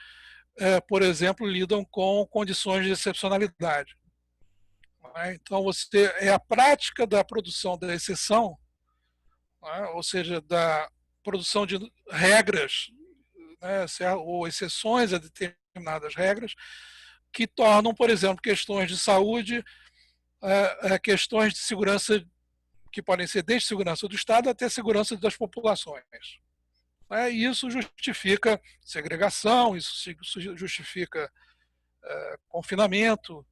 S3: por exemplo, lidam com condições de excepcionalidade. Então, é a prática da produção da exceção, ou seja, da produção de regras, né, ou exceções a determinadas regras, que tornam, por exemplo, questões de saúde, questões de segurança, que podem ser desde segurança do Estado até segurança das populações. E isso justifica segregação, isso justifica confinamento.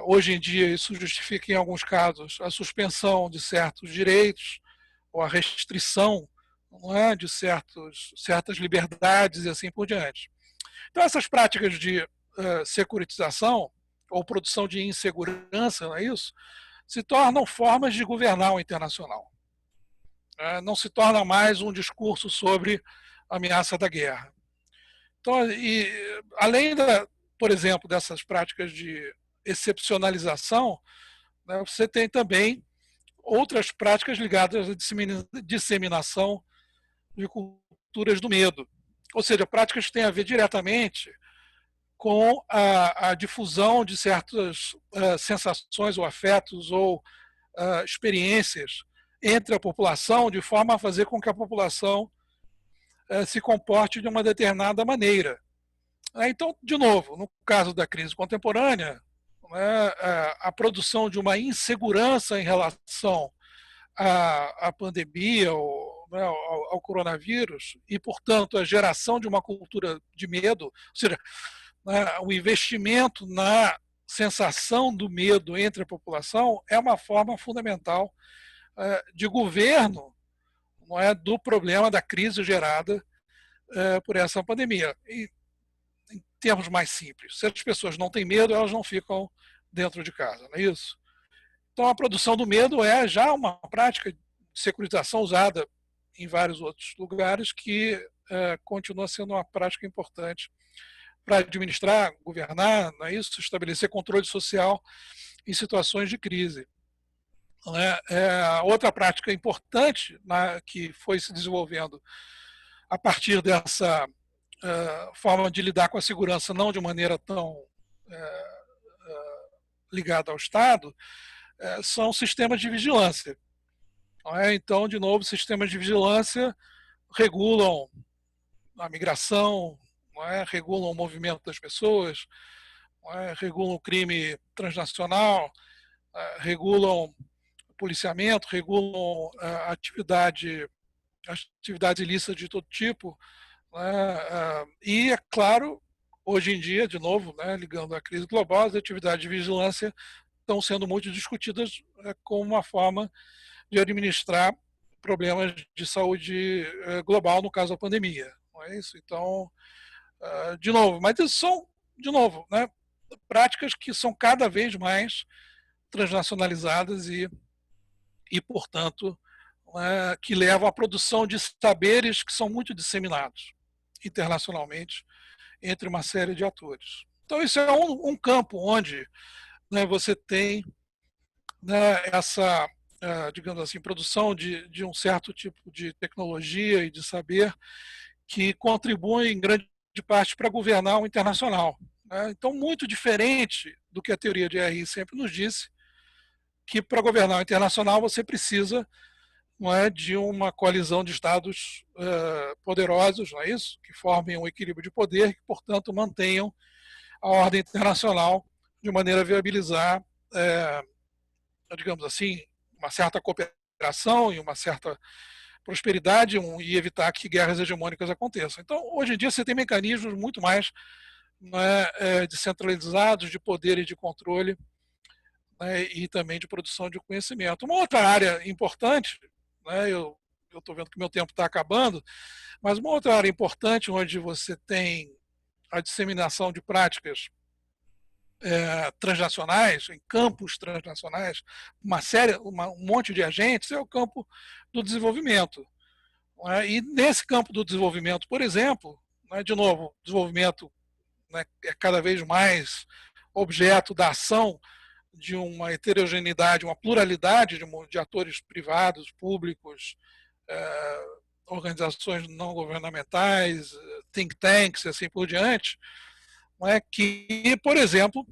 S3: Hoje em dia, isso justifica, em alguns casos, a suspensão de certos direitos ou a restrição, não é, de certas liberdades e assim por diante. Então, essas práticas de securitização ou produção de insegurança, não é isso, se tornam formas de governar o internacional. Não se torna mais um discurso sobre a ameaça da guerra. Então, além, por exemplo, dessas práticas de excepcionalização, né, você tem também outras práticas ligadas à disseminação de culturas do medo. Ou seja, práticas que têm a ver diretamente com a difusão de certas sensações ou afetos ou experiências entre a população, de forma a fazer com que a população se comporte de uma determinada maneira. Então, de novo, no caso da crise contemporânea, a produção de uma insegurança em relação à pandemia, ao coronavírus, e, portanto, a geração de uma cultura de medo, ou seja, o investimento na sensação do medo entre a população é uma forma fundamental de governo, não é, do problema da crise gerada por essa pandemia. E, em termos mais simples, se as pessoas não têm medo, elas não ficam dentro de casa, não é isso? Então, a produção do medo é já uma prática de securitização usada em vários outros lugares que continua sendo uma prática importante para administrar, governar, não é isso? Estabelecer controle social em situações de crise. Outra prática importante que foi se desenvolvendo a partir dessa forma de lidar com a segurança, não de maneira tão ligada ao Estado, são sistemas de vigilância. Então, de novo, sistemas de vigilância regulam a migração, regulam o movimento das pessoas, regulam o crime transnacional, regulam policiamento, regulam atividades ilícitas de todo tipo. E, é claro, hoje em dia, de novo, ligando à crise global, as atividades de vigilância estão sendo muito discutidas como uma forma de administrar problemas de saúde global, no caso da pandemia. Não é isso? Então, de novo, mas isso são, de novo, práticas que são cada vez mais transnacionalizadas e portanto, que levam à produção de saberes que são muito disseminados internacionalmente entre uma série de atores. Então, isso é um campo onde, né, você tem, né, essa, digamos assim, produção de um certo tipo de tecnologia e de saber que contribui em grande parte para governar o internacional. Né? Então, muito diferente do que a teoria de RI sempre nos disse, que para governar o internacional você precisa, não é, de uma coalizão de estados poderosos, não é isso? Que formem um equilíbrio de poder, que, portanto, mantenham a ordem internacional de maneira a viabilizar, digamos assim, uma certa cooperação e uma certa prosperidade e evitar que guerras hegemônicas aconteçam. Então, hoje em dia, você tem mecanismos muito mais, descentralizados de poder e de controle, né, e também de produção de conhecimento. Uma outra área importante, né, eu estou vendo que meu tempo está acabando, mas uma outra área importante onde você tem a disseminação de práticas transnacionais, em campos transnacionais, um monte de agentes, é o campo do desenvolvimento. Né? E nesse campo do desenvolvimento, por exemplo, né, de novo, desenvolvimento, né, é cada vez mais objeto da ação de uma heterogeneidade, uma pluralidade de atores privados, públicos, organizações não governamentais, think tanks e assim por diante, né, que, por exemplo,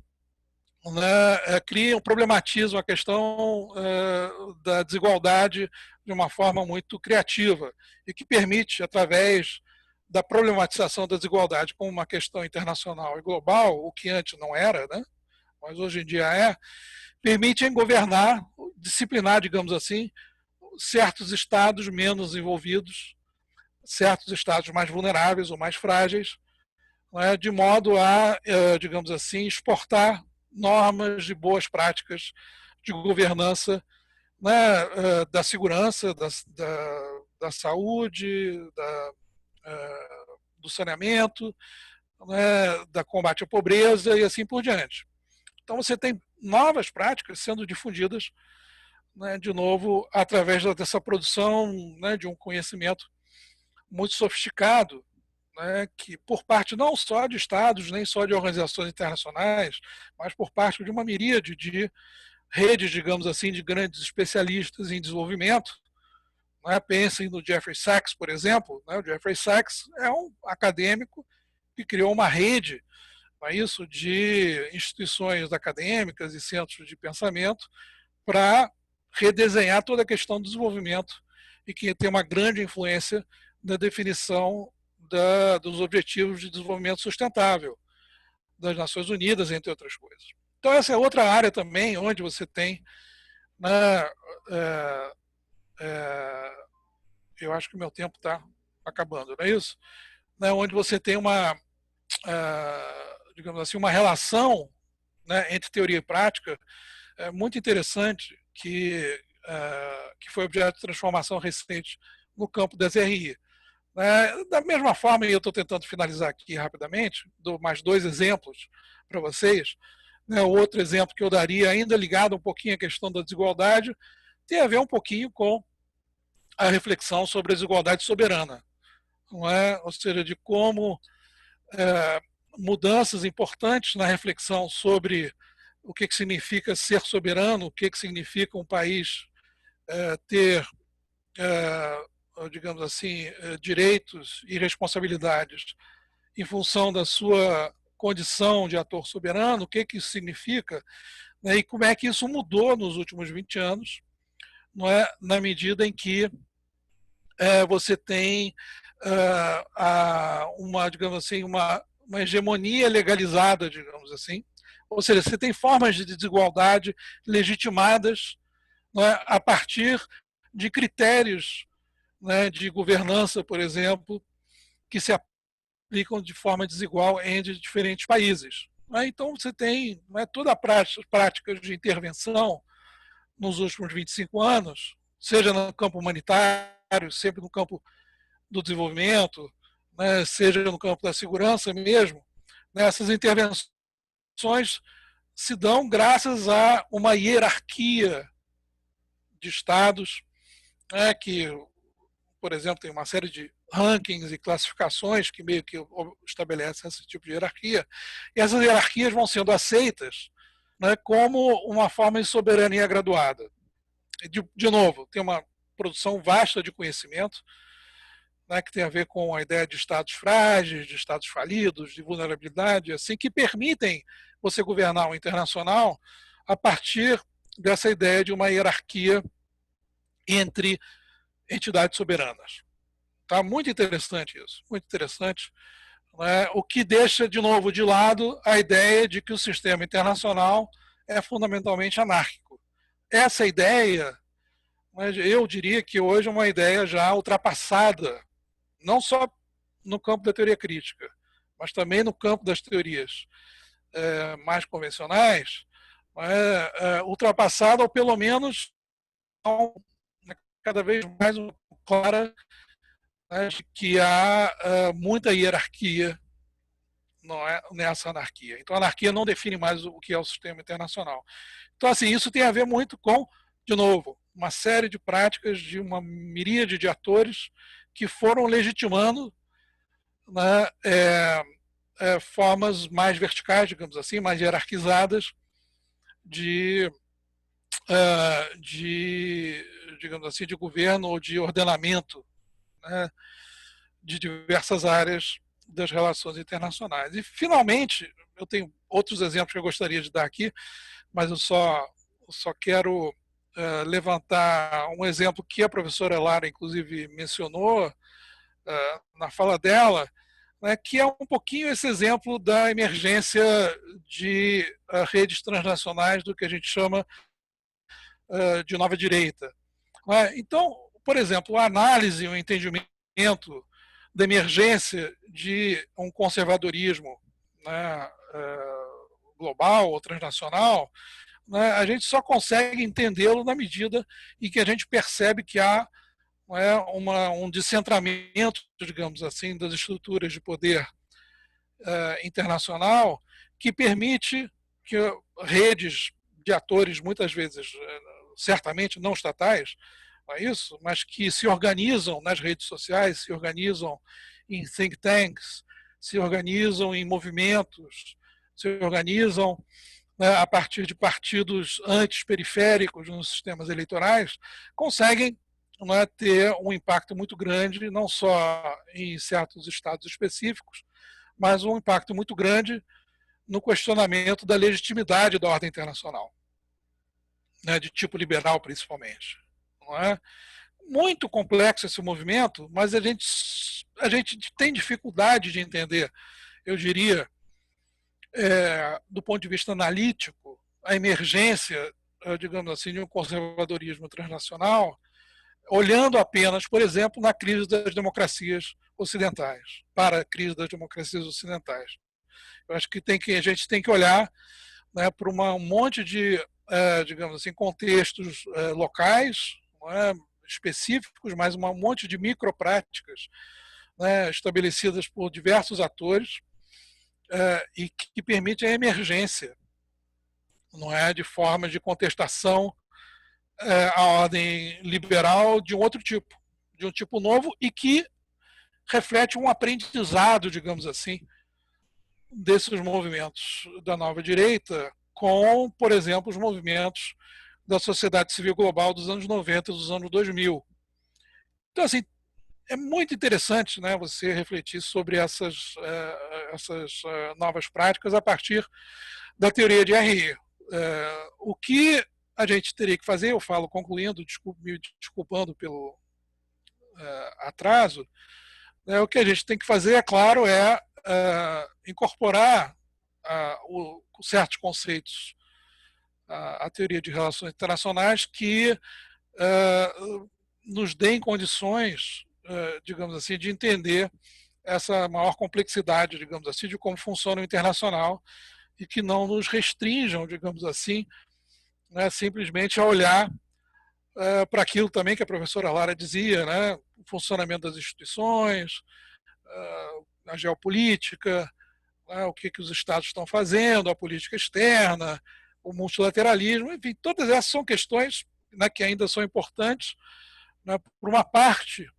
S3: né, problematizam a questão da desigualdade de uma forma muito criativa e que permite, através da problematização da desigualdade como uma questão internacional e global, o que antes não era, né, mas hoje em dia permitem governar, disciplinar, digamos assim, certos estados menos envolvidos, certos estados mais vulneráveis ou mais frágeis, né, de modo a, digamos assim, exportar normas de boas práticas de governança, né, da segurança, da saúde, do saneamento, né, da combate à pobreza e assim por diante. Então você tem novas práticas sendo difundidas, né, de novo, através dessa produção, né, de um conhecimento muito sofisticado, né, que por parte não só de estados, nem só de organizações internacionais, mas por parte de uma miríade de redes, digamos assim, de grandes especialistas em desenvolvimento. Né? Pensem no Jeffrey Sachs, por exemplo. Né? O Jeffrey Sachs é um acadêmico que criou uma rede, não é isso, de instituições acadêmicas e centros de pensamento para redesenhar toda a questão do desenvolvimento e que tem uma grande influência na definição dos Objetivos de Desenvolvimento Sustentável das Nações Unidas, entre outras coisas. Então, essa é outra área também onde você tem, né, eu acho que o meu tempo está acabando, não é isso? Né, onde você tem uma, digamos assim, uma relação, né, entre teoria e prática muito interessante que foi objeto de transformação recente no campo das RI. Da mesma forma, e eu estou tentando finalizar aqui rapidamente, dou mais dois exemplos para vocês. O outro exemplo que eu daria, ainda ligado um pouquinho à questão da desigualdade, tem a ver um pouquinho com a reflexão sobre a desigualdade soberana. Não é? Ou seja, de como mudanças importantes na reflexão sobre o que significa ser soberano, o que significa um país ter, digamos assim, direitos e responsabilidades em função da sua condição de ator soberano, o que isso significa, né, e como é que isso mudou nos últimos 20 anos, não é, na medida em que você tem uma, digamos assim, uma hegemonia legalizada, digamos assim, ou seja, você tem formas de desigualdade legitimadas, não é, a partir de critérios, né, de governança, por exemplo, que se aplicam de forma desigual entre diferentes países. Então, você tem, né, toda a prática de intervenção nos últimos 25 anos, seja no campo humanitário, sempre no campo do desenvolvimento, né, seja no campo da segurança mesmo, né, essas intervenções se dão graças a uma hierarquia de estados, né, que, por exemplo, tem uma série de rankings e classificações que meio que estabelecem esse tipo de hierarquia, e essas hierarquias vão sendo aceitas, né, como uma forma de soberania graduada. De novo, tem uma produção vasta de conhecimento, né, que tem a ver com a ideia de estados frágeis, de estados falidos, de vulnerabilidade, assim, que permitem você governar o internacional a partir dessa ideia de uma hierarquia entre entidades soberanas. Tá muito interessante isso, muito interessante, né? O que deixa, de novo, de lado a ideia de que o sistema internacional é fundamentalmente anárquico. Essa ideia, eu diria que hoje é uma ideia já ultrapassada, não só no campo da teoria crítica, mas também no campo das teorias mais convencionais, ultrapassada ou pelo menos cada vez mais clara, né, de que há muita hierarquia nessa anarquia. Então a anarquia não define mais o que é o sistema internacional. Então assim, isso tem a ver muito com, de novo, uma série de práticas de uma miríade de atores que foram legitimando, né, formas mais verticais, digamos assim, mais hierarquizadas digamos assim, de governo ou de ordenamento, né, de diversas áreas das relações internacionais. E, finalmente, eu tenho outros exemplos que eu gostaria de dar aqui, mas eu só quero levantar um exemplo que a professora Lara, inclusive, mencionou na fala dela, né, que é um pouquinho esse exemplo da emergência de redes transnacionais do que a gente chama de nova direita. Então, por exemplo, a análise, o entendimento da emergência de um conservadorismo, né, global ou transnacional, né, a gente só consegue entendê-lo na medida em que a gente percebe que há um descentramento, digamos assim, das estruturas de poder internacional que permite que redes de atores, muitas vezes, certamente não estatais, não é isso, mas que se organizam nas redes sociais, se organizam em think tanks, se organizam em movimentos, se organizam, né, a partir de partidos antes-periféricos nos sistemas eleitorais, conseguem, né, ter um impacto muito grande, não só em certos estados específicos, mas um impacto muito grande no questionamento da legitimidade da ordem internacional, né, de tipo liberal principalmente. Não é? Muito complexo esse movimento, mas a gente tem dificuldade de entender, eu diria, do ponto de vista analítico, a emergência, digamos assim, de um conservadorismo transnacional, olhando apenas, por exemplo, na crise das democracias ocidentais, para a crise das democracias ocidentais. Eu acho que a gente tem que olhar, né, para um monte de, digamos assim, contextos locais, específicos, mas um monte de micropráticas, né, estabelecidas por diversos atores e que permitem a emergência, não é, de formas de contestação à ordem liberal de um outro tipo, de um tipo novo e que reflete um aprendizado, digamos assim, desses movimentos da nova direita com, por exemplo, os movimentos da sociedade civil global dos anos 90 e dos anos 2000. Então, assim, é muito interessante, né, você refletir sobre essas novas práticas a partir da teoria de RI. O que a gente teria que fazer, eu falo concluindo, me desculpando pelo atraso, o que a gente tem que fazer, é claro, incorporar certos conceitos à teoria de relações internacionais que nos deem condições, digamos assim, de entender essa maior complexidade, digamos assim, de como funciona o internacional e que não nos restringam, digamos assim, né, simplesmente a olhar para aquilo também que a professora Lara dizia, né, o funcionamento das instituições, a geopolítica, né, o que os estados estão fazendo, a política externa, o multilateralismo, enfim, todas essas são questões, né, que ainda são importantes, né, por uma parte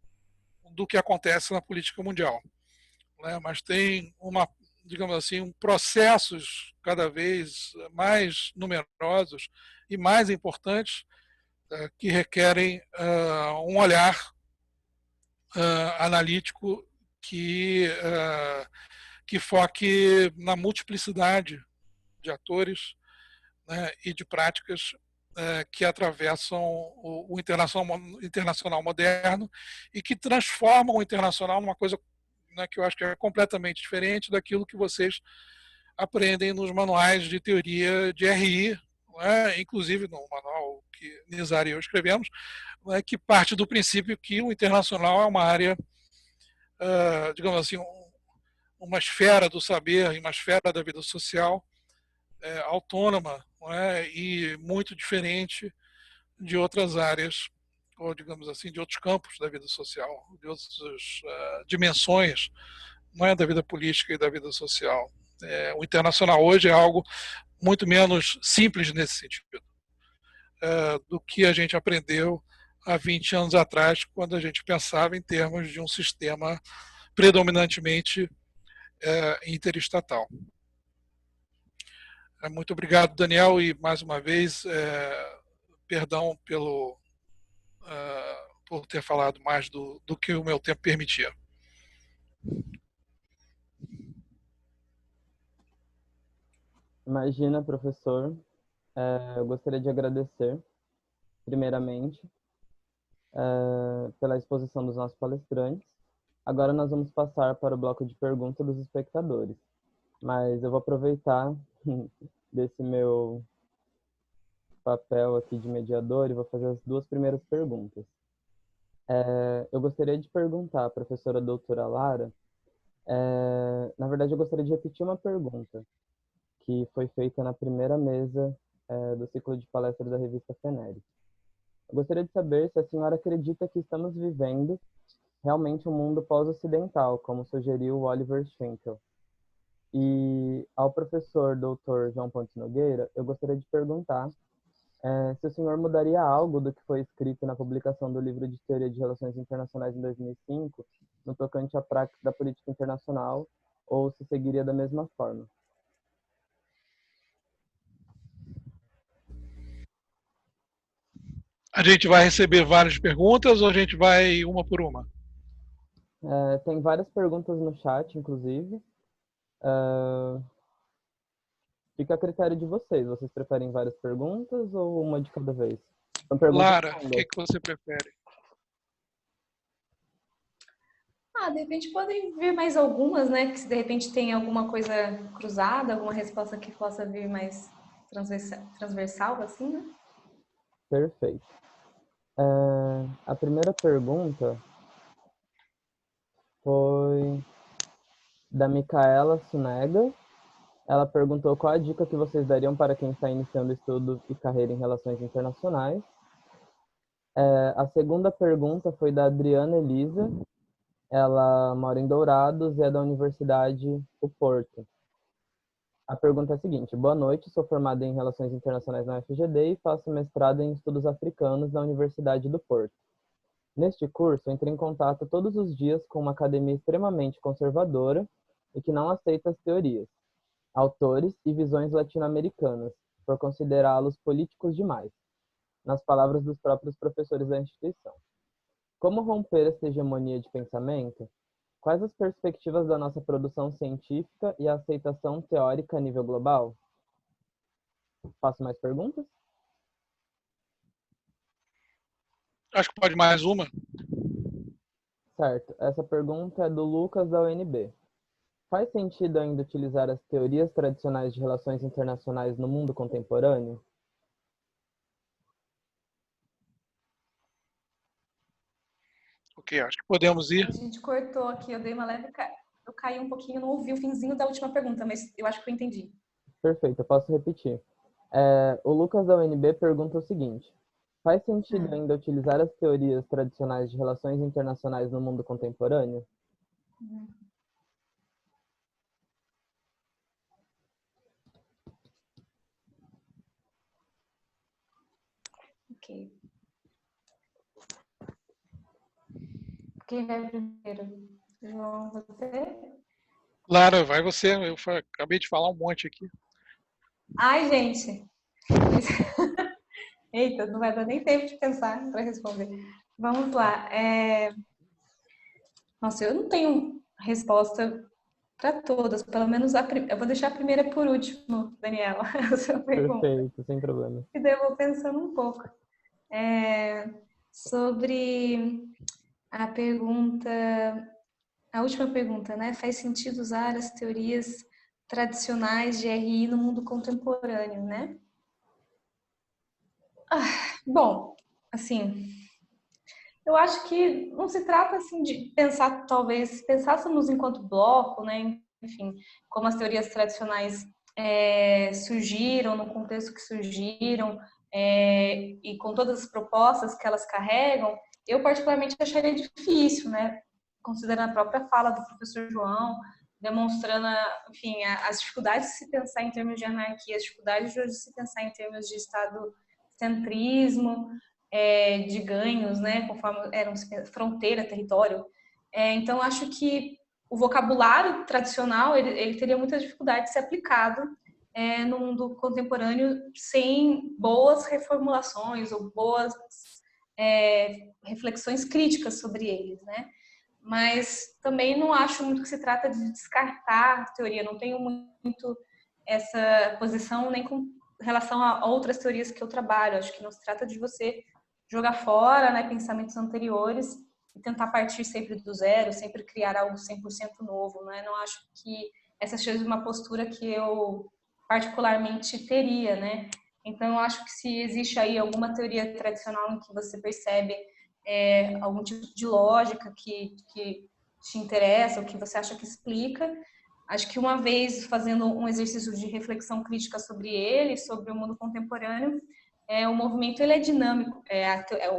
S3: do que acontece na política mundial, né, mas tem digamos assim, processos cada vez mais numerosos e mais importantes que requerem um olhar analítico que foque na multiplicidade de atores, né, e de práticas que atravessam o internacional moderno e que transformam o internacional numa coisa, né, que eu acho que é completamente diferente daquilo que vocês aprendem nos manuais de teoria de RI, né, inclusive no manual que Nizar e eu escrevemos, né, que parte do princípio que o internacional é uma área, digamos assim, uma esfera do saber, uma esfera da vida social autônoma, não é? E muito diferente de outras áreas, ou digamos assim, de outros campos da vida social, de outras dimensões, não é, da vida política e da vida social. O internacional hoje é algo muito menos simples nesse sentido do que a gente aprendeu há 20 anos atrás, quando a gente pensava em termos de um sistema predominantemente interestatal. Muito obrigado, Daniel, e mais uma vez, perdão por ter falado mais do que o meu tempo permitia.
S1: Imagina, professor, eu gostaria de agradecer, primeiramente, pela exposição dos nossos palestrantes. Agora nós vamos passar para o bloco de perguntas dos espectadores, mas eu vou aproveitar desse meu papel aqui de mediador e vou fazer as duas primeiras perguntas. Eu gostaria de perguntar à professora doutora Lara, na verdade eu gostaria de repetir uma pergunta que foi feita na primeira mesa do ciclo de palestras da revista Feneric. Eu gostaria de saber se a senhora acredita que estamos vivendo realmente um mundo pós-ocidental, como sugeriu Oliver Schenkel. E ao professor Dr. João Pontes Nogueira, eu gostaria de perguntar se o senhor mudaria algo do que foi escrito na publicação do livro de Teoria de Relações Internacionais em 2005, no tocante à prática da política internacional, ou se seguiria da mesma forma.
S3: A gente vai receber várias perguntas ou a gente vai uma por uma?
S1: Tem várias perguntas no chat, inclusive. Fica a critério de vocês. Vocês preferem várias perguntas ou uma de cada vez? São perguntas
S3: Lara, o
S1: longas.
S3: que você prefere?
S2: De repente podem vir mais algumas, né? Que se de repente tem alguma coisa cruzada, alguma resposta que possa vir mais transversal, assim, né?
S1: Perfeito. A primeira pergunta foi da Micaela Sunega. Ela perguntou qual a dica que vocês dariam para quem está iniciando estudo e carreira em relações internacionais. A segunda pergunta foi da Adriana Elisa. Ela mora em Dourados e é da Universidade do Porto. A pergunta é a seguinte: boa noite, sou formada em Relações Internacionais na UFGD e faço mestrado em Estudos Africanos na Universidade do Porto. Neste curso, entrei em contato todos os dias com uma academia extremamente conservadora e que não aceita as teorias, autores e visões latino-americanas, por considerá-los políticos demais, nas palavras dos próprios professores da instituição. Como romper essa hegemonia de pensamento? Quais as perspectivas da nossa produção científica e a aceitação teórica a nível global? Faço mais perguntas?
S3: Acho que pode mais uma.
S1: Certo. Essa pergunta é do Lucas, da UNB. Faz sentido ainda utilizar as teorias tradicionais de relações internacionais no mundo contemporâneo?
S3: Ok, acho que podemos ir.
S2: A gente cortou aqui, eu dei uma leve... Eu caí um pouquinho, não ouvi o finzinho da última pergunta, mas eu acho que eu entendi.
S1: Perfeito, eu posso repetir. O Lucas, da UNB, pergunta o seguinte: faz sentido ainda utilizar as teorias tradicionais de relações internacionais no mundo contemporâneo?
S2: Ok. Quem vai primeiro? João, você?
S3: Lara, vai você. Eu acabei de falar um monte aqui.
S2: Ai, gente. Eita, não vai dar nem tempo de pensar para responder. Vamos lá. Nossa, eu não tenho resposta para todas. Pelo menos eu vou deixar a primeira por último, Daniela. A sua pergunta.
S1: Perfeito, sem problema.
S2: E daí eu vou pensando um pouco. Sobre a pergunta, a última pergunta, né? Faz sentido usar as teorias tradicionais de RI no mundo contemporâneo, né? Bom, assim, eu acho que não se trata assim de pensar, talvez, pensássemos enquanto bloco, né? Enfim, como as teorias tradicionais surgiram, no contexto que surgiram, e com todas as propostas que elas carregam, eu particularmente acharia difícil, né? Considerando a própria fala do professor João, demonstrando, enfim, as dificuldades de se pensar em termos de anarquia, as dificuldades de hoje se pensar em termos de Estado-centrismo, de ganhos, né, conforme eram fronteira, território. Então, acho que o vocabulário tradicional ele teria muita dificuldade de ser aplicado no mundo contemporâneo sem boas reformulações ou boas reflexões críticas sobre eles, né? Mas também não acho muito que se trata de descartar a teoria, não tenho muito essa posição nem com relação a outras teorias que eu trabalho. Acho que não se trata de você jogar fora, né, pensamentos anteriores e tentar partir sempre do zero, sempre criar algo 100% novo, né? Não acho que essa seja uma postura que eu particularmente teria, né? Então, eu acho que se existe aí alguma teoria tradicional em que você percebe algum tipo de lógica que te interessa, ou que você acha que explica, acho que uma vez fazendo um exercício de reflexão crítica sobre ele, sobre o mundo contemporâneo, o movimento ele é dinâmico,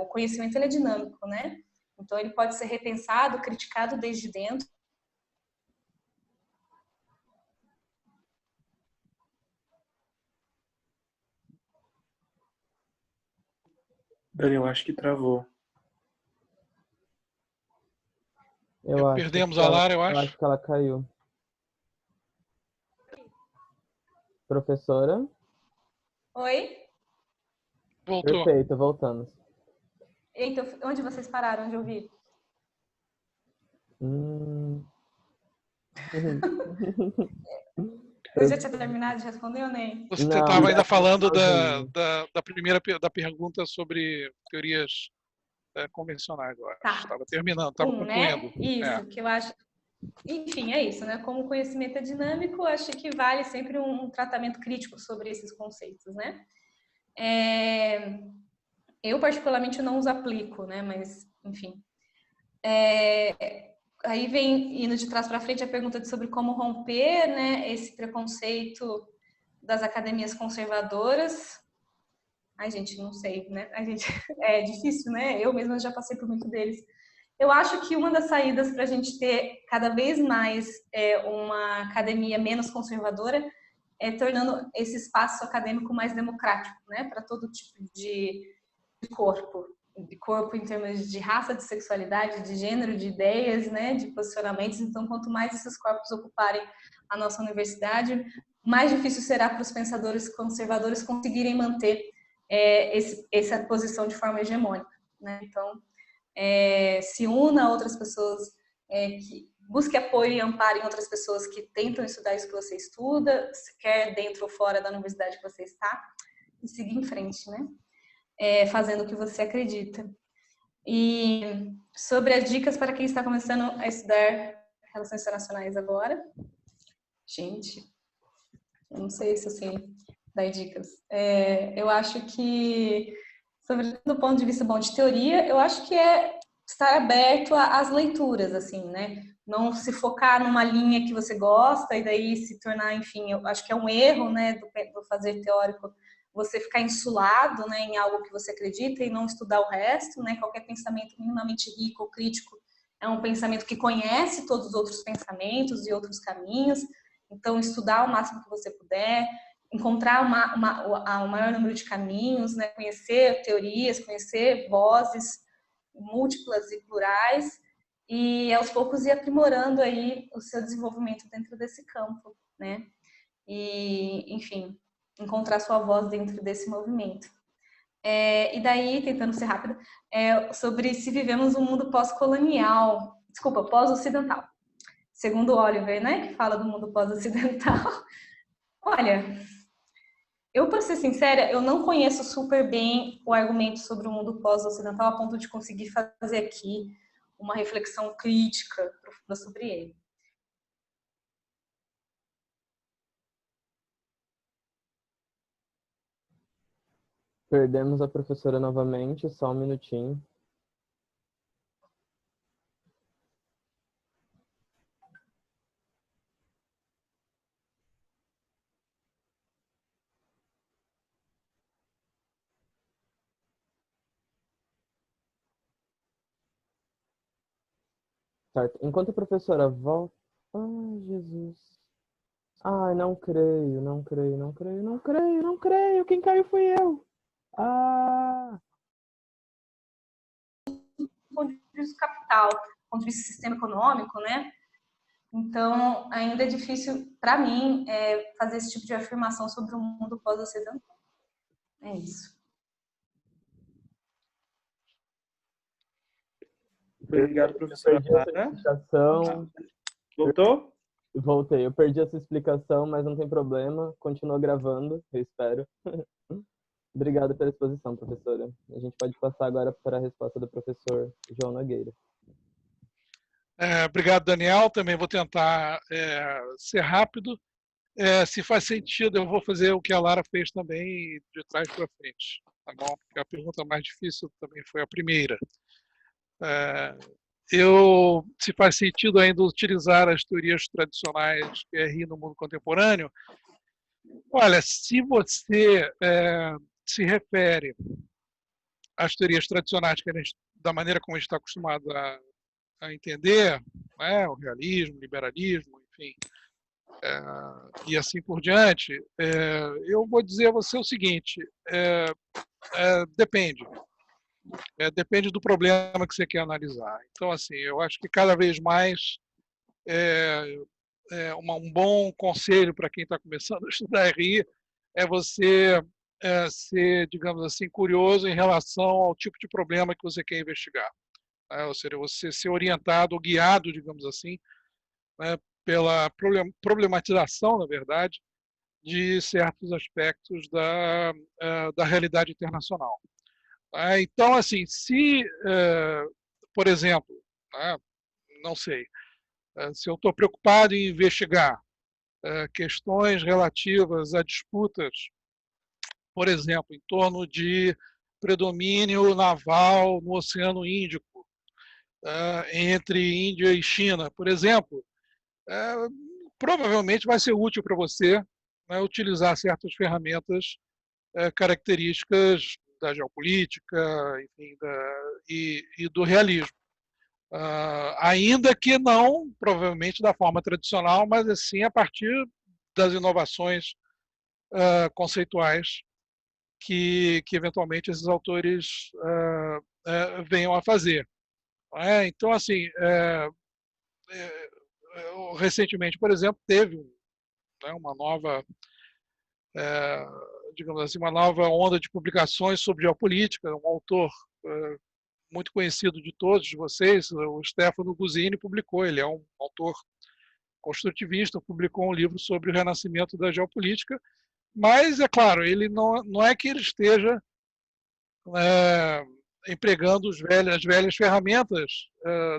S2: o conhecimento ele é dinâmico, né? Então ele pode ser repensado, criticado desde dentro.
S4: Dani, eu acho que travou.
S3: Perdemos a Lara, eu acho.
S1: Eu acho que ela caiu. Professora?
S2: Oi?
S3: Voltou.
S1: Perfeito, voltamos.
S2: Então, onde vocês pararam? Onde eu vi? Eu já tinha terminado de responder ou nem?
S3: Você
S1: Não,
S3: estava ainda
S1: já
S3: falando
S1: finalzinho.
S3: da primeira da pergunta sobre teorias convencionais, eu acho.
S2: Tá.
S3: Estava terminando, estava concluindo.
S2: Né? Isso, que eu acho. Enfim, é isso, né? Como o conhecimento é dinâmico, acho que vale sempre um tratamento crítico sobre esses conceitos, né? Eu, particularmente, não os aplico, né? Mas, enfim. Aí vem, indo de trás para frente, a pergunta sobre como romper, né, esse preconceito das academias conservadoras. Ai, gente, não sei, né? É difícil, né? Eu mesma já passei por muito deles. Eu acho que uma das saídas para a gente ter cada vez mais uma academia menos conservadora é tornando esse espaço acadêmico mais democrático, né, para todo tipo de corpo em termos de raça, de sexualidade, de gênero, de ideias, né, de posicionamentos. Então, quanto mais esses corpos ocuparem a nossa universidade, mais difícil será para os pensadores conservadores conseguirem manter essa posição de forma hegemônica, né? Então, se una a outras pessoas, que busque apoio e amparo em outras pessoas que tentam estudar isso que você estuda, quer dentro ou fora da universidade que você está, e seguir em frente, né? Fazendo o que você acredita. E sobre as dicas para quem está começando a estudar relações internacionais agora, gente, eu não sei se eu sei dar dicas. Eu acho que, do ponto de vista bom de teoria, eu acho que é estar aberto às leituras, assim, né? Não se focar numa linha que você gosta e daí se tornar, enfim, eu acho que é um erro, né, do fazer teórico, você ficar insulado, né, em algo que você acredita e não estudar o resto, né? Qualquer pensamento minimamente rico ou crítico é um pensamento que conhece todos os outros pensamentos e outros caminhos. Então, estudar o máximo que você puder, encontrar o maior número de caminhos, né? Conhecer teorias, conhecer vozes múltiplas e plurais, e aos poucos ir aprimorando aí o seu desenvolvimento dentro desse campo, né? E, enfim, encontrar sua voz dentro desse movimento. E daí, tentando ser rápida, sobre se vivemos um mundo pós-colonial, desculpa, pós-ocidental. Segundo Oliver, né, que fala do mundo pós-ocidental. Olha, eu, para ser sincera, eu não conheço super bem o argumento sobre o mundo pós-ocidental a ponto de conseguir fazer aqui uma reflexão crítica profunda sobre ele.
S1: Perdemos a professora novamente, só um minutinho. Certo. Enquanto a professora volta... Ai, Jesus. Ai, não creio, não creio, não creio, não creio, não creio. Quem caiu foi eu. Ah!
S2: Do ponto de vista do capital, do ponto de vista do sistema econômico, né? Então, ainda é difícil, para mim, fazer esse tipo de afirmação sobre o mundo pós-ocidental. É isso.
S4: Obrigado, professora
S1: Perdi essa
S4: Clara.
S1: explicação.
S4: Voltou?
S1: Voltei. Eu perdi essa explicação, mas não tem problema. Continua gravando, eu espero. Obrigado pela exposição, professora. A gente pode passar agora para a resposta do professor João Nogueira.
S3: Obrigado, Daniel. Também vou tentar ser rápido. Se faz sentido, eu vou fazer o que a Lara fez também de trás para frente. Tá bom? Porque a pergunta mais difícil também foi a primeira. Se faz sentido ainda utilizar as teorias tradicionais QRI no mundo contemporâneo, olha, se você se refere às teorias tradicionais da maneira como a gente está acostumado a entender, né, o realismo, o liberalismo, enfim, e assim por diante, eu vou dizer a você o seguinte, depende. Depende do problema que você quer analisar. Então, assim, eu acho que cada vez mais um bom conselho para quem está começando a estudar RI é você ser, digamos assim, curioso em relação ao tipo de problema que você quer investigar. Ou seja, você ser orientado ou guiado, digamos assim, pela problematização, na verdade, de certos aspectos da realidade internacional. Então, assim, se, por exemplo, não sei, se eu estou preocupado em investigar questões relativas a disputas, por exemplo, em torno de predomínio naval no Oceano Índico, entre Índia e China, por exemplo, provavelmente vai ser útil para você utilizar certas ferramentas características da geopolítica, enfim, e do realismo. Ainda que não, provavelmente, da forma tradicional, mas assim a partir das inovações conceituais que eventualmente esses autores venham a fazer. Então, assim, recentemente, por exemplo, teve uma nova, digamos assim, uma nova onda de publicações sobre geopolítica. Um autor muito conhecido de todos vocês, o Stefano Gusini, publicou. Ele é um autor construtivista, publicou um livro sobre o renascimento da geopolítica, mas, é claro, ele não é que ele esteja empregando as velhas ferramentas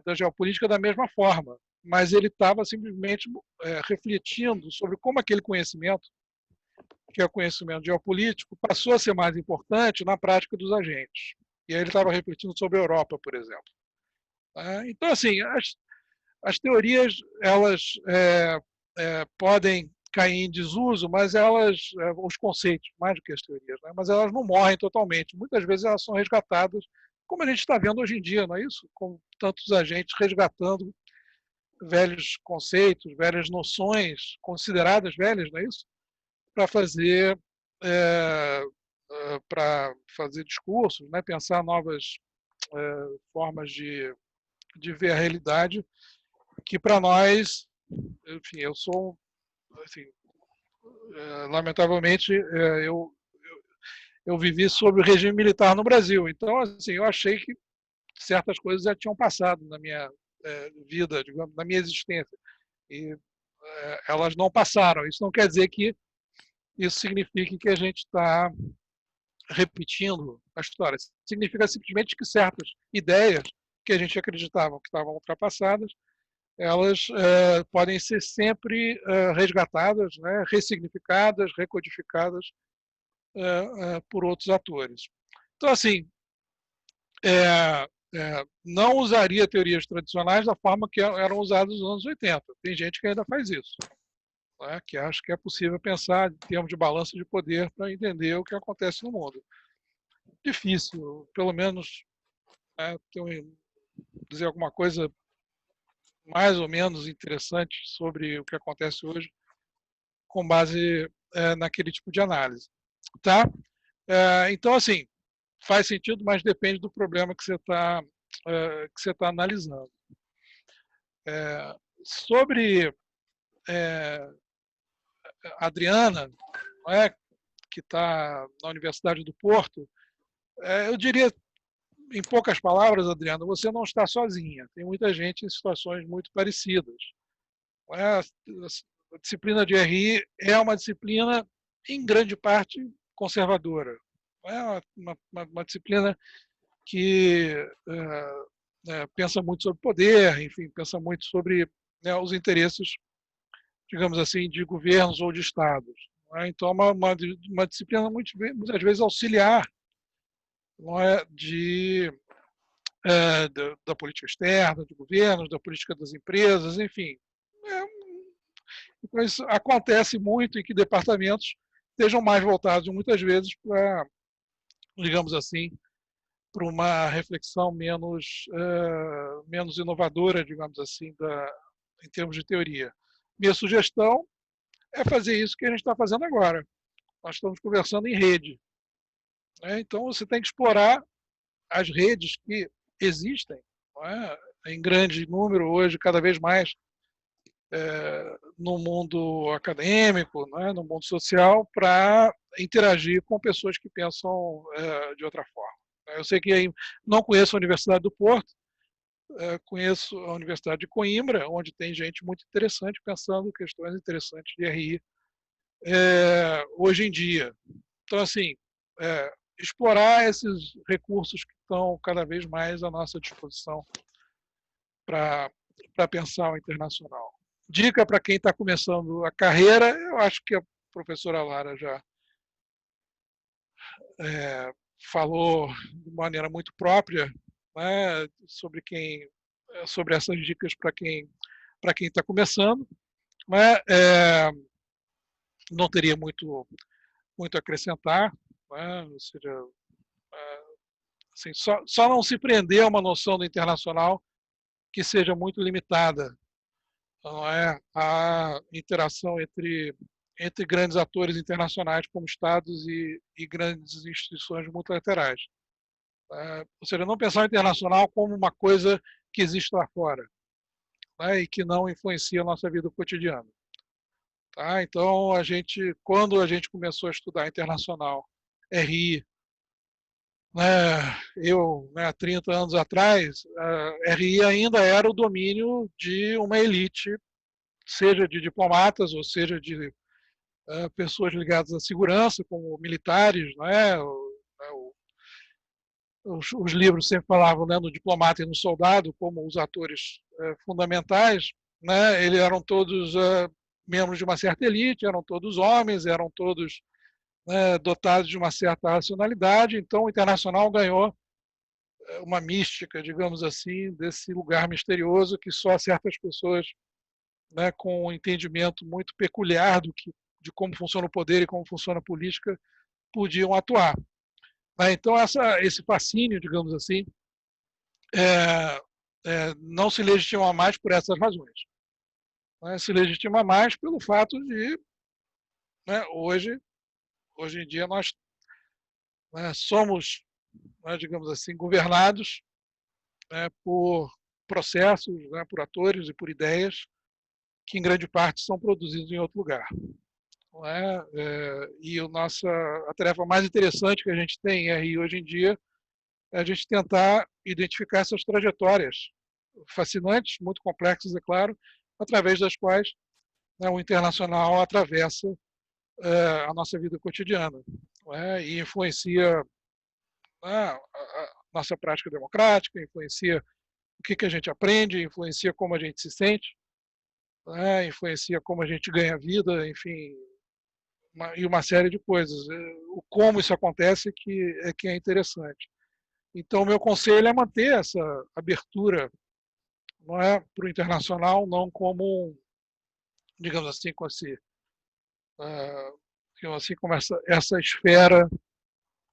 S3: da geopolítica da mesma forma, mas ele estava simplesmente refletindo sobre como aquele conhecimento, que é o conhecimento geopolítico, passou a ser mais importante na prática dos agentes. E aí ele estava refletindo sobre a Europa, por exemplo. Então, assim, as teorias, elas podem cair em desuso, mas os conceitos, mais do que as teorias, né? Mas elas não morrem totalmente. Muitas vezes elas são resgatadas, como a gente está vendo hoje em dia, não é isso? Com tantos agentes resgatando velhos conceitos, velhas noções, consideradas velhas, não é isso? para fazer discursos, né? Pensar novas formas de ver a realidade, que para nós, enfim, eu sou, assim, lamentavelmente, eu vivi sob o regime militar no Brasil, então, assim, eu achei que certas coisas já tinham passado na minha vida, digamos, na minha existência, e elas não passaram. Isso não quer dizer que isso signifique que a gente está repetindo a história. Significa simplesmente que certas ideias que a gente acreditava que estavam ultrapassadas, elas podem ser sempre resgatadas, né, ressignificadas, recodificadas por outros atores. Então, assim, não usaria teorias tradicionais da forma que eram usadas nos anos 80. Tem gente que ainda faz isso, né, que acha que é possível pensar em termos de balança de poder para entender o que acontece no mundo. Difícil, pelo menos, né, dizer alguma coisa mais ou menos interessante sobre o que acontece hoje com base naquele tipo de análise. Tá? Então, assim, faz sentido, mas depende do problema que você está analisando. Sobre a Adriana, não é, que está na Universidade do Porto, eu diria, em poucas palavras, Adriana, você não está sozinha. Tem muita gente em situações muito parecidas. Não é? A disciplina de RI é uma disciplina, em grande parte, conservadora. Não é uma disciplina que pensa muito sobre poder, enfim, pensa muito sobre, né, os interesses, digamos assim, de governos ou de estados. Não é? Então, é uma disciplina muitas vezes auxiliar, não é, da política externa, de governos, da política das empresas, enfim. Então, isso acontece muito em que departamentos estejam mais voltados, muitas vezes, para, digamos assim, para uma reflexão menos inovadora, digamos assim, em termos de teoria. Minha sugestão é fazer isso que a gente está fazendo agora. Nós estamos conversando em rede, né? Então, você tem que explorar as redes que existem, não é? Em grande número hoje, cada vez mais, no mundo acadêmico, né, no mundo social, para interagir com pessoas que pensam de outra forma. Eu sei que não conheço a Universidade do Porto, conheço a Universidade de Coimbra, onde tem gente muito interessante pensando questões interessantes de RI hoje em dia. Então, assim, explorar esses recursos que estão cada vez mais à nossa disposição para pensar o internacional. Dica para quem está começando a carreira, eu acho que a professora Lara já falou de maneira muito própria, né, sobre essas dicas para quem está começando. Né, não teria muito a acrescentar, né, ou seja, assim, só não se prender a uma noção do internacional que seja muito limitada, não é, a interação entre grandes atores internacionais como estados e grandes instituições multilaterais. Ou seja, não pensar o internacional como uma coisa que existe lá fora, né, e que não influencia a nossa vida cotidiana. Tá? Então, quando a gente começou a estudar internacional, RI, há 30 anos atrás, a RI ainda era o domínio de uma elite, seja de diplomatas ou seja de pessoas ligadas à segurança, como militares, os livros sempre falavam, né, no diplomata e no soldado como os atores fundamentais, né, eles eram todos membros de uma certa elite, eram todos homens, eram todos dotados de uma certa racionalidade. Então, o internacional ganhou uma mística, digamos assim, desse lugar misterioso que só certas pessoas, né, com um entendimento muito peculiar de como funciona o poder e como funciona a política podiam atuar. Então, esse fascínio, digamos assim, não se legitima mais por essas razões. Se legitima mais pelo fato de né, hoje em dia nós, né, somos, né, digamos assim, governados, né, por processos, né, por atores e por ideias que em grande parte são produzidos em outro lugar. Não é? E a tarefa mais interessante que a gente tem em RI hoje em dia é a gente tentar identificar essas trajetórias fascinantes, muito complexas, é claro, através das quais, né, o internacional atravessa a nossa vida cotidiana, não é? E influencia, né, a nossa prática democrática, influencia o que a gente aprende, influencia como a gente se sente, né, influencia como a gente ganha vida, enfim, e uma série de coisas. O como isso acontece que é interessante. Então, o meu conselho é manter essa abertura, não é, para o internacional, não como, digamos assim, digamos assim, como essa esfera,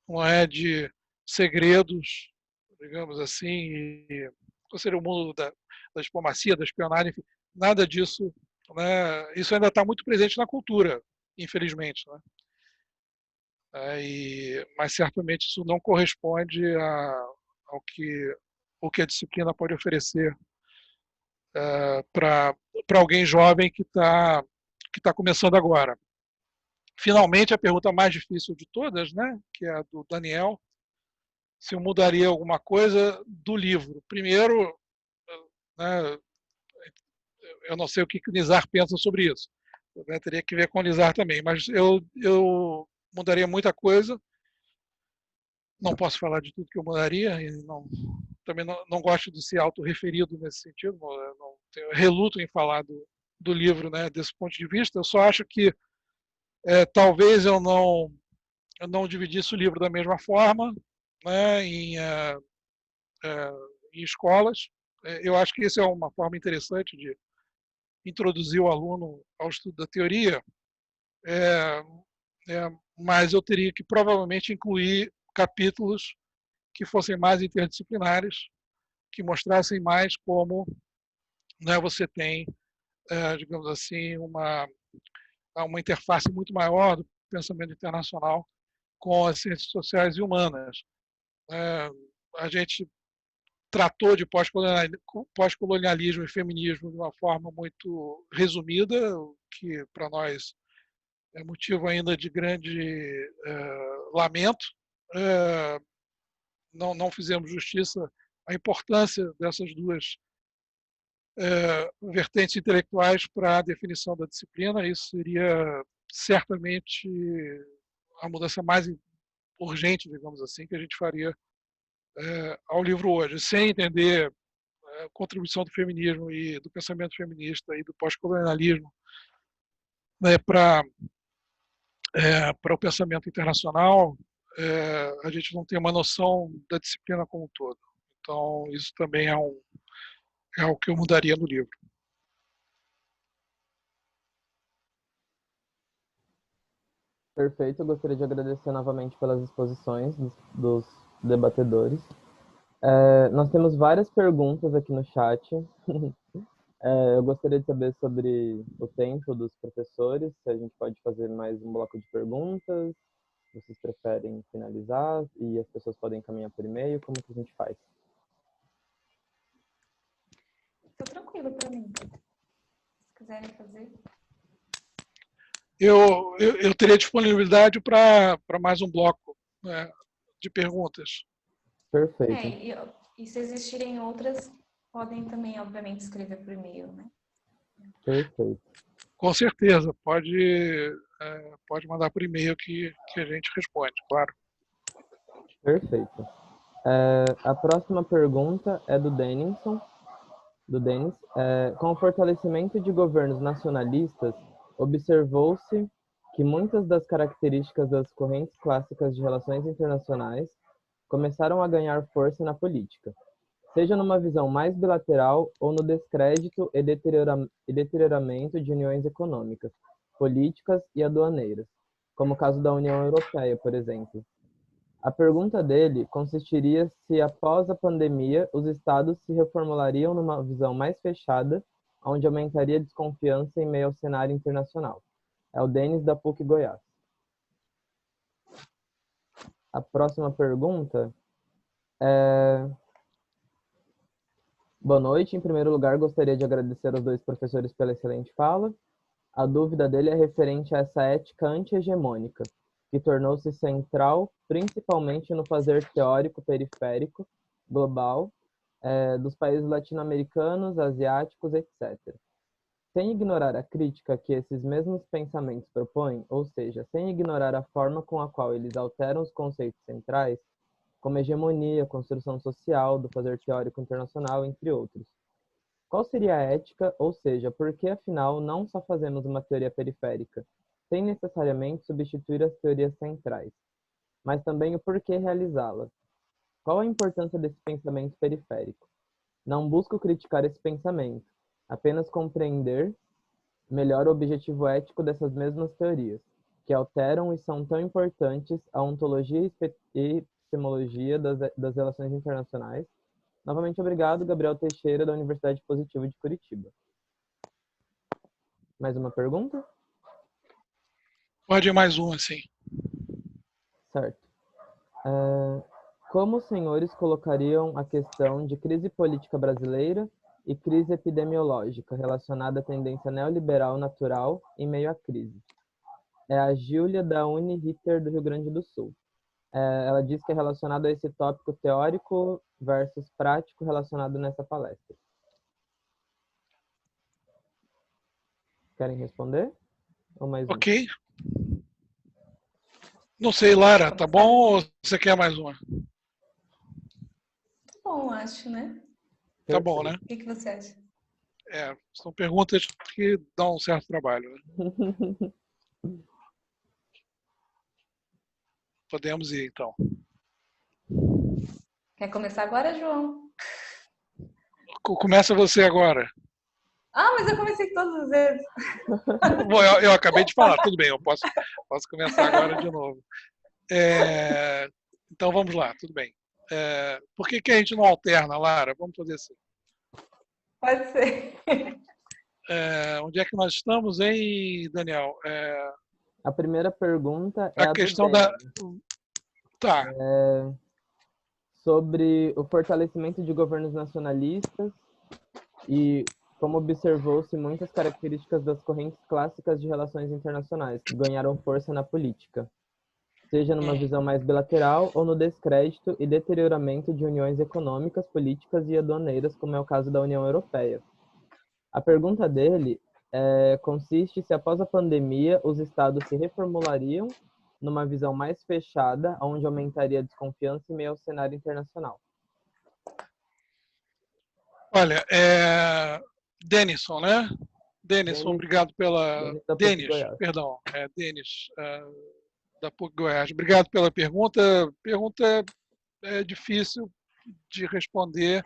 S3: não é, de segredos, digamos assim, e, ou seja, o mundo da diplomacia, da espionagem, enfim, nada disso, né, isso ainda está muito presente na cultura, infelizmente, né? Mas certamente isso não corresponde ao que a disciplina pode oferecer para alguém jovem que tá começando agora. Finalmente, a pergunta mais difícil de todas, né, que é a do Daniel, se eu mudaria alguma coisa do livro. Primeiro, né, eu não sei o que o Nizar pensa sobre isso, né, teria que ver com o Nizar também, mas eu mudaria muita coisa. Não posso falar de tudo que eu mudaria, e também não gosto de ser autorreferido nesse sentido, reluto em falar do livro, né, desse ponto de vista. Eu só acho que talvez eu não dividisse o livro da mesma forma, né, em escolas. Eu acho que isso é uma forma interessante de introduzir o aluno ao estudo da teoria, é, mas eu teria que provavelmente incluir capítulos que fossem mais interdisciplinares, que mostrassem mais como, né, você tem, digamos assim, uma interface muito maior do pensamento internacional com as ciências sociais e humanas. A gente tratou de pós-colonialismo e feminismo de uma forma muito resumida, o que para nós é motivo ainda de grande lamento. Não fizemos justiça à importância dessas duas vertentes intelectuais para a definição da disciplina. Isso seria certamente a mudança mais urgente, digamos assim, que a gente faria ao livro hoje, sem entender a contribuição do feminismo e do pensamento feminista e do pós-colonialismo, né, para o pensamento internacional. A gente não tem uma noção da disciplina como um todo. Então, isso também é o que eu mudaria no livro.
S1: Perfeito, eu gostaria de agradecer novamente pelas exposições dos debatedores. Nós temos várias perguntas aqui no chat. Eu gostaria de saber sobre o tempo dos professores, se a gente pode fazer mais um bloco de perguntas, vocês preferem finalizar e as pessoas podem encaminhar por e-mail, como que a gente faz?
S2: Tô tranquilo para mim. Se quiserem fazer.
S3: Eu teria disponibilidade para mais um bloco, né, de perguntas.
S1: Perfeito.
S2: E se existirem outras, podem também, obviamente, escrever por e-mail, né?
S1: Perfeito.
S3: Com certeza, pode mandar por e-mail que a gente responde, claro.
S1: Perfeito. A próxima pergunta é do Denis. Com o fortalecimento de governos nacionalistas, observou-se que muitas das características das correntes clássicas de relações internacionais começaram a ganhar força na política, seja numa visão mais bilateral ou no descrédito e deterioramento de uniões econômicas, políticas e aduaneiras, como o caso da União Europeia, por exemplo. A pergunta dele consistiria se, após a pandemia, os estados se reformulariam numa visão mais fechada, onde aumentaria a desconfiança em meio ao cenário internacional. É o Denis da PUC Goiás. A próxima pergunta é... Boa noite. Em primeiro lugar, gostaria de agradecer aos dois professores pela excelente fala. A dúvida dele é referente a essa ética anti-hegemônica, que tornou-se central principalmente no fazer teórico periférico global dos países latino-americanos, asiáticos, etc. Sem ignorar a crítica que esses mesmos pensamentos propõem, ou seja, sem ignorar a forma com a qual eles alteram os conceitos centrais, como hegemonia, construção social, do fazer teórico internacional, entre outros. Qual seria a ética, ou seja, por que afinal não só fazemos uma teoria periférica, sem necessariamente substituir as teorias centrais, mas também o porquê realizá-la? Qual a importância desse pensamento periférico? Não busco criticar esse pensamento, apenas compreender melhor o objetivo ético dessas mesmas teorias, que alteram e são tão importantes a ontologia e epistemologia das relações internacionais. Novamente, obrigado, Gabriel Teixeira, da Universidade Positiva de Curitiba. Mais uma pergunta?
S3: Pode ir mais uma, sim.
S1: Certo. Como os senhores colocariam a questão de crise política brasileira e crise epidemiológica relacionada à tendência neoliberal natural em meio à crise? É a Júlia, da Uniriter, do Rio Grande do Sul. Ela diz que é relacionado a esse tópico teórico versus prático relacionado nessa palestra. Querem responder? Ou mais
S3: Ok. Não sei, Lara, tá bom ou você quer mais uma?
S2: Tá bom, acho, né?
S3: Tá bom, né?
S2: O que você acha?
S3: São perguntas que dão um certo trabalho. Né? Podemos ir, então.
S2: Quer começar agora, João?
S3: Começa você agora.
S2: Ah, mas eu comecei todas as vezes.
S3: Bom, eu acabei de falar, tudo bem, eu posso começar agora de novo. Então vamos lá, tudo bem. Por que a gente não alterna, Lara? Vamos fazer assim.
S2: Pode ser.
S3: Onde é que nós estamos, hein, Daniel?
S1: A primeira pergunta é
S3: a questão da... Tá.
S1: Sobre o fortalecimento de governos nacionalistas e como observou-se muitas características das correntes clássicas de relações internacionais que ganharam força na política, seja numa visão mais bilateral ou no descrédito e deterioramento de uniões econômicas, políticas e aduaneiras, como é o caso da União Europeia. A pergunta dele consiste se após a pandemia os estados se reformulariam numa visão mais fechada, onde aumentaria a desconfiança em meio ao cenário internacional.
S3: Olha, Denison, né? Denison, obrigado pela... Denis, perdão. Denis, da PUC Goiás. Obrigado pela pergunta. Pergunta difícil de responder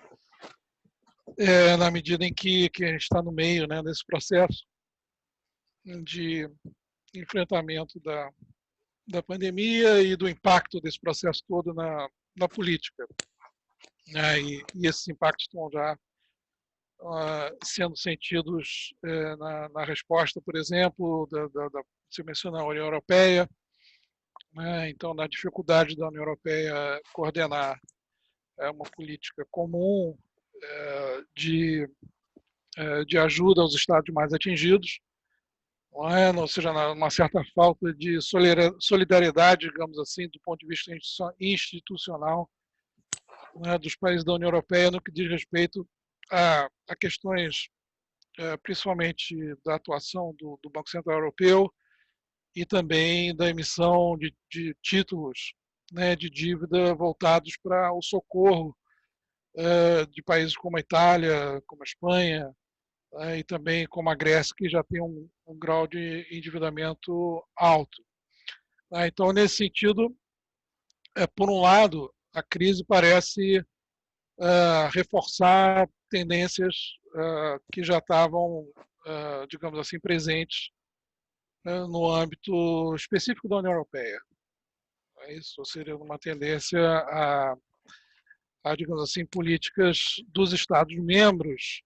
S3: na medida em que a gente está no meio, né, desse processo de enfrentamento da pandemia e do impacto desse processo todo na política. E esses impactos estão já sendo sentidos na resposta, por exemplo, você mencionou a União Europeia, né? Então, na dificuldade da União Europeia coordenar uma política comum de ajuda aos estados mais atingidos, ou seja, uma certa falta de solidariedade, digamos assim, do ponto de vista institucional, né, dos países da União Europeia no que diz respeito a questões principalmente da atuação do Banco Central Europeu e também da emissão de títulos, né, de dívida voltados para o socorro de países como a Itália, como a Espanha, e também como a Grécia, que já tem um grau de endividamento alto. Então, nesse sentido, por um lado, a crise parece reforçar tendências que já estavam, digamos assim, presentes no âmbito específico da União Europeia. Isso seria uma tendência a, digamos assim, políticas dos Estados-membros,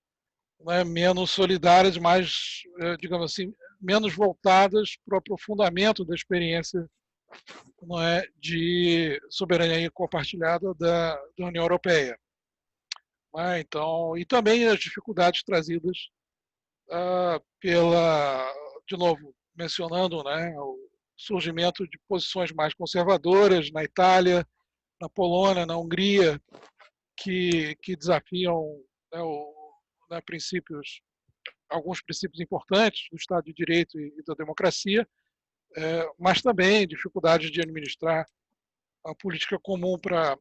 S3: né, menos solidárias, mais, digamos assim, menos voltadas para o aprofundamento da experiência, não é, de soberania compartilhada da União Europeia. Então, e também as dificuldades trazidas de novo, mencionando, né, o surgimento de posições mais conservadoras na Itália, na Polônia, na Hungria, que desafiam, né, né, alguns princípios importantes do Estado de Direito e da democracia, mas também dificuldades de administrar a política comum para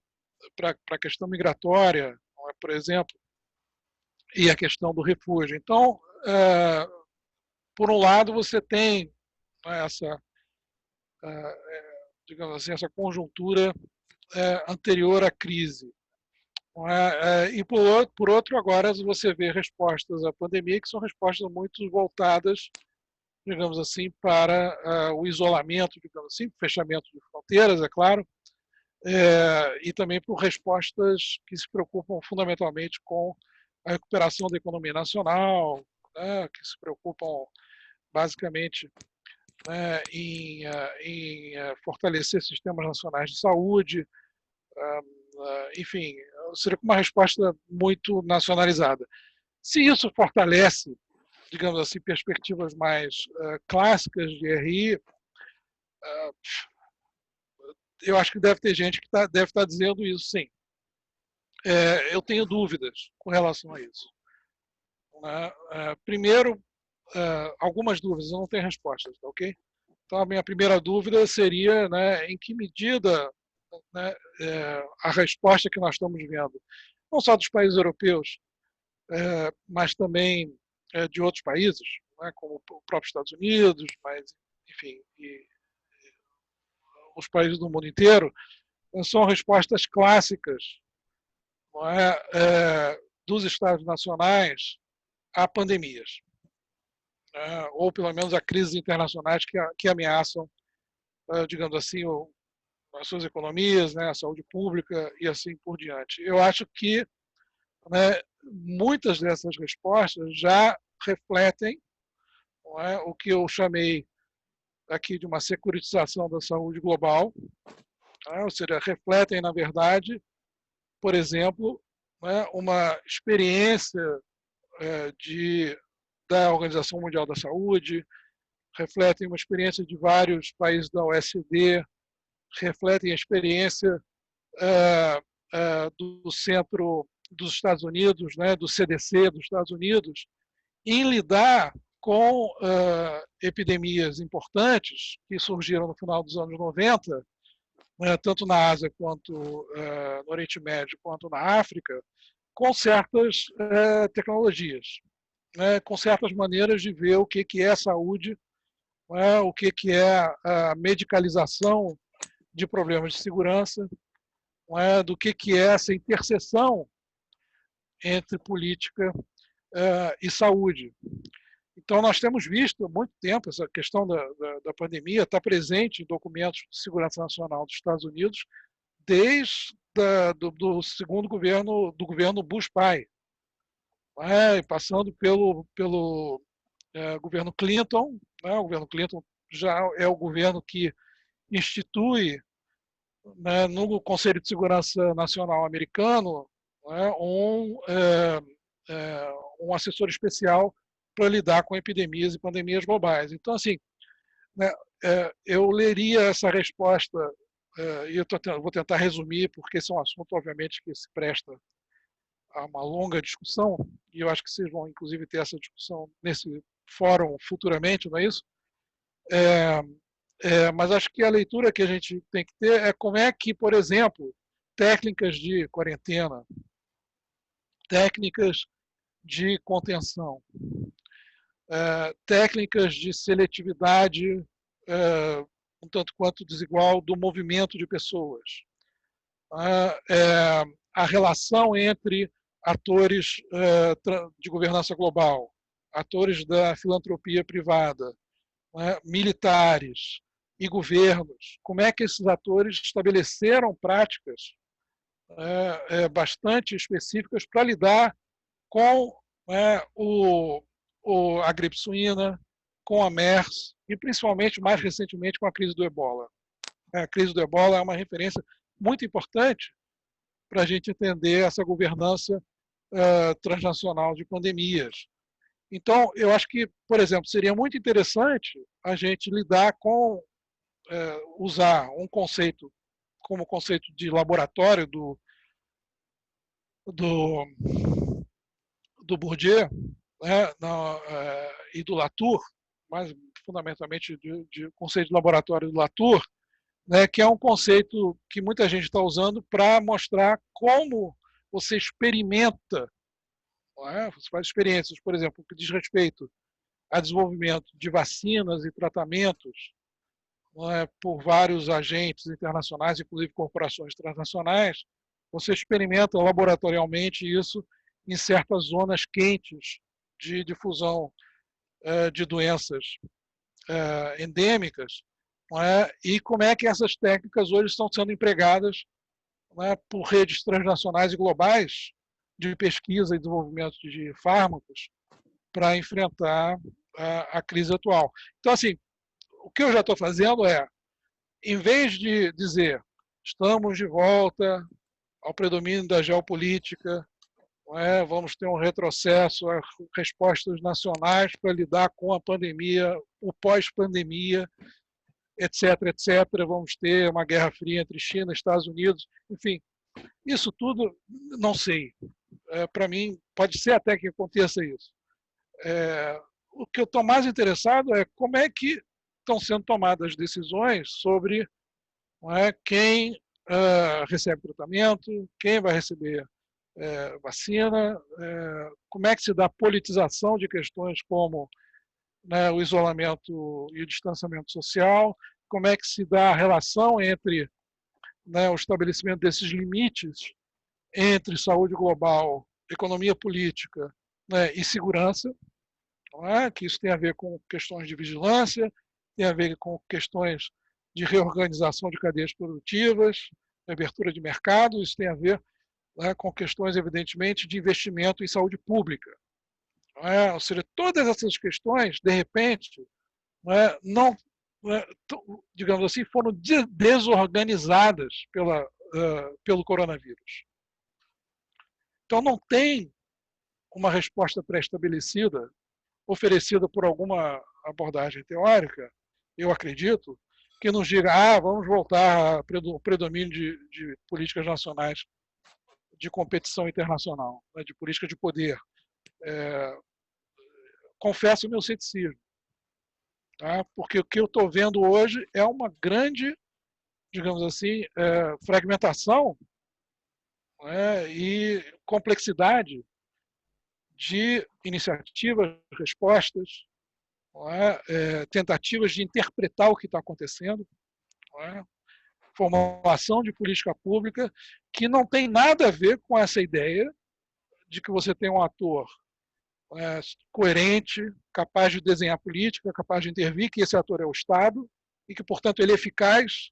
S3: a questão migratória, por exemplo, e a questão do refúgio. Então, por um lado, você tem, né, essa, digamos assim, essa conjuntura anterior à crise. E por outro, agora você vê respostas à pandemia que são respostas muito voltadas, digamos assim, para o isolamento, digamos assim, fechamento de fronteiras, é claro, e também por respostas que se preocupam fundamentalmente com a recuperação da economia nacional, né, que se preocupam basicamente, né, em fortalecer sistemas nacionais de saúde, enfim, seria uma resposta muito nacionalizada. Se isso fortalece, digamos assim, perspectivas mais clássicas de RI, eu acho que deve ter gente que deve estar dizendo isso, sim. Eu tenho dúvidas com relação a isso. Primeiro, algumas dúvidas, eu não tenho respostas, tá, ok? Então, a minha primeira dúvida seria, né, em que medida, né, a resposta que nós estamos vendo, não só dos países europeus, mas também de outros países, né, como o próprio Estados Unidos, mas, enfim, e os países do mundo inteiro, são respostas clássicas, não é, dos Estados nacionais a pandemias, né, ou pelo menos a crises internacionais que ameaçam, digamos assim, as suas economias, né, a saúde pública e assim por diante. Eu acho que, né, muitas dessas respostas já refletem, não é, o que eu chamei aqui de uma securitização da saúde global, né, ou seja, refletem, na verdade, por exemplo, né, uma experiência da Organização Mundial da Saúde, refletem uma experiência de vários países da OECD, refletem a experiência do Centro dos Estados Unidos, né, do CDC dos Estados Unidos, em lidar com epidemias importantes que surgiram no final dos anos 90, tanto na Ásia quanto no Oriente Médio, quanto na África, com certas tecnologias, né, com certas maneiras de ver o que é saúde, né, o que é a medicalização de problemas de segurança, do que é essa interseção entre política e saúde. Então, nós temos visto há muito tempo essa questão da pandemia está presente em documentos de segurança nacional dos Estados Unidos desde do segundo governo, do governo Bush-pai, passando pelo governo Clinton. O governo Clinton já é o governo que institui, né, no Conselho de Segurança Nacional americano, né, um assessor especial para lidar com epidemias e pandemias globais. Então, assim, né, eu leria essa resposta, e eu vou tentar resumir, porque esse é um assunto, obviamente, que se presta a uma longa discussão, e eu acho que vocês vão, inclusive, ter essa discussão nesse fórum futuramente, não é isso? Mas acho que a leitura que a gente tem que ter é como é que, por exemplo, técnicas de quarentena, técnicas de contenção, técnicas de seletividade um tanto quanto desigual do movimento de pessoas, a relação entre atores de governança global, atores da filantropia privada, militares e governos, como é que esses atores estabeleceram práticas bastante específicas para lidar com a gripe suína, com a MERS e principalmente, mais recentemente, com a crise do Ebola. A crise do Ebola é uma referência muito importante para a gente entender essa governança transnacional de pandemias. Então, eu acho que, por exemplo, seria muito interessante a gente lidar com, usar um conceito como conceito de laboratório do Bourdieu, né, e do Latour, mas fundamentalmente de conceito de laboratório do Latour, né, que é um conceito que muita gente está usando para mostrar como você experimenta, né, você faz experiências, por exemplo, que diz respeito a desenvolvimento de vacinas e tratamentos, né, por vários agentes internacionais, inclusive corporações transnacionais. Você experimenta laboratorialmente isso em certas zonas quentes de difusão de doenças endêmicas, não é? E como é que essas técnicas hoje estão sendo empregadas, não é, por redes transnacionais e globais de pesquisa e desenvolvimento de fármacos para enfrentar a crise atual. Então, assim, o que eu já estou fazendo é, em vez de dizer estamos de volta ao predomínio da geopolítica, não é? Vamos ter um retrocesso a respostas nacionais para lidar com a pandemia, o pós-pandemia, etc., etc. Vamos ter uma guerra fria entre China e Estados Unidos, enfim, isso tudo não sei. Para mim, pode ser até que aconteça isso. O que eu estou mais interessado é como é que estão sendo tomadas decisões sobre, não é, quem recebe tratamento, quem vai receber vacina, como é que se dá a politização de questões como, né, o isolamento e o distanciamento social, como é que se dá a relação entre, né, o estabelecimento desses limites entre saúde global, economia política, né, e segurança, não é? Que isso tem a ver com questões de vigilância, tem a ver com questões de reorganização de cadeias produtivas, abertura de mercado, isso tem a ver, né, com questões, evidentemente, de investimento em saúde pública. Não é? Ou seja, todas essas questões, de repente, não, digamos assim, foram desorganizadas pelo coronavírus. Então, não tem uma resposta pré-estabelecida oferecida por alguma abordagem teórica, eu acredito, que nos diga, vamos voltar ao predomínio de políticas nacionais de competição internacional, né, de política de poder. Confesso o meu ceticismo, tá? Porque o que eu estou vendo hoje é uma grande, digamos assim, fragmentação, né, e complexidade de iniciativas, respostas, tentativas de interpretar o que está acontecendo, formulação de política pública que não tem nada a ver com essa ideia de que você tem um ator coerente, capaz de desenhar política, capaz de intervir, que esse ator é o Estado e que, portanto, ele é eficaz,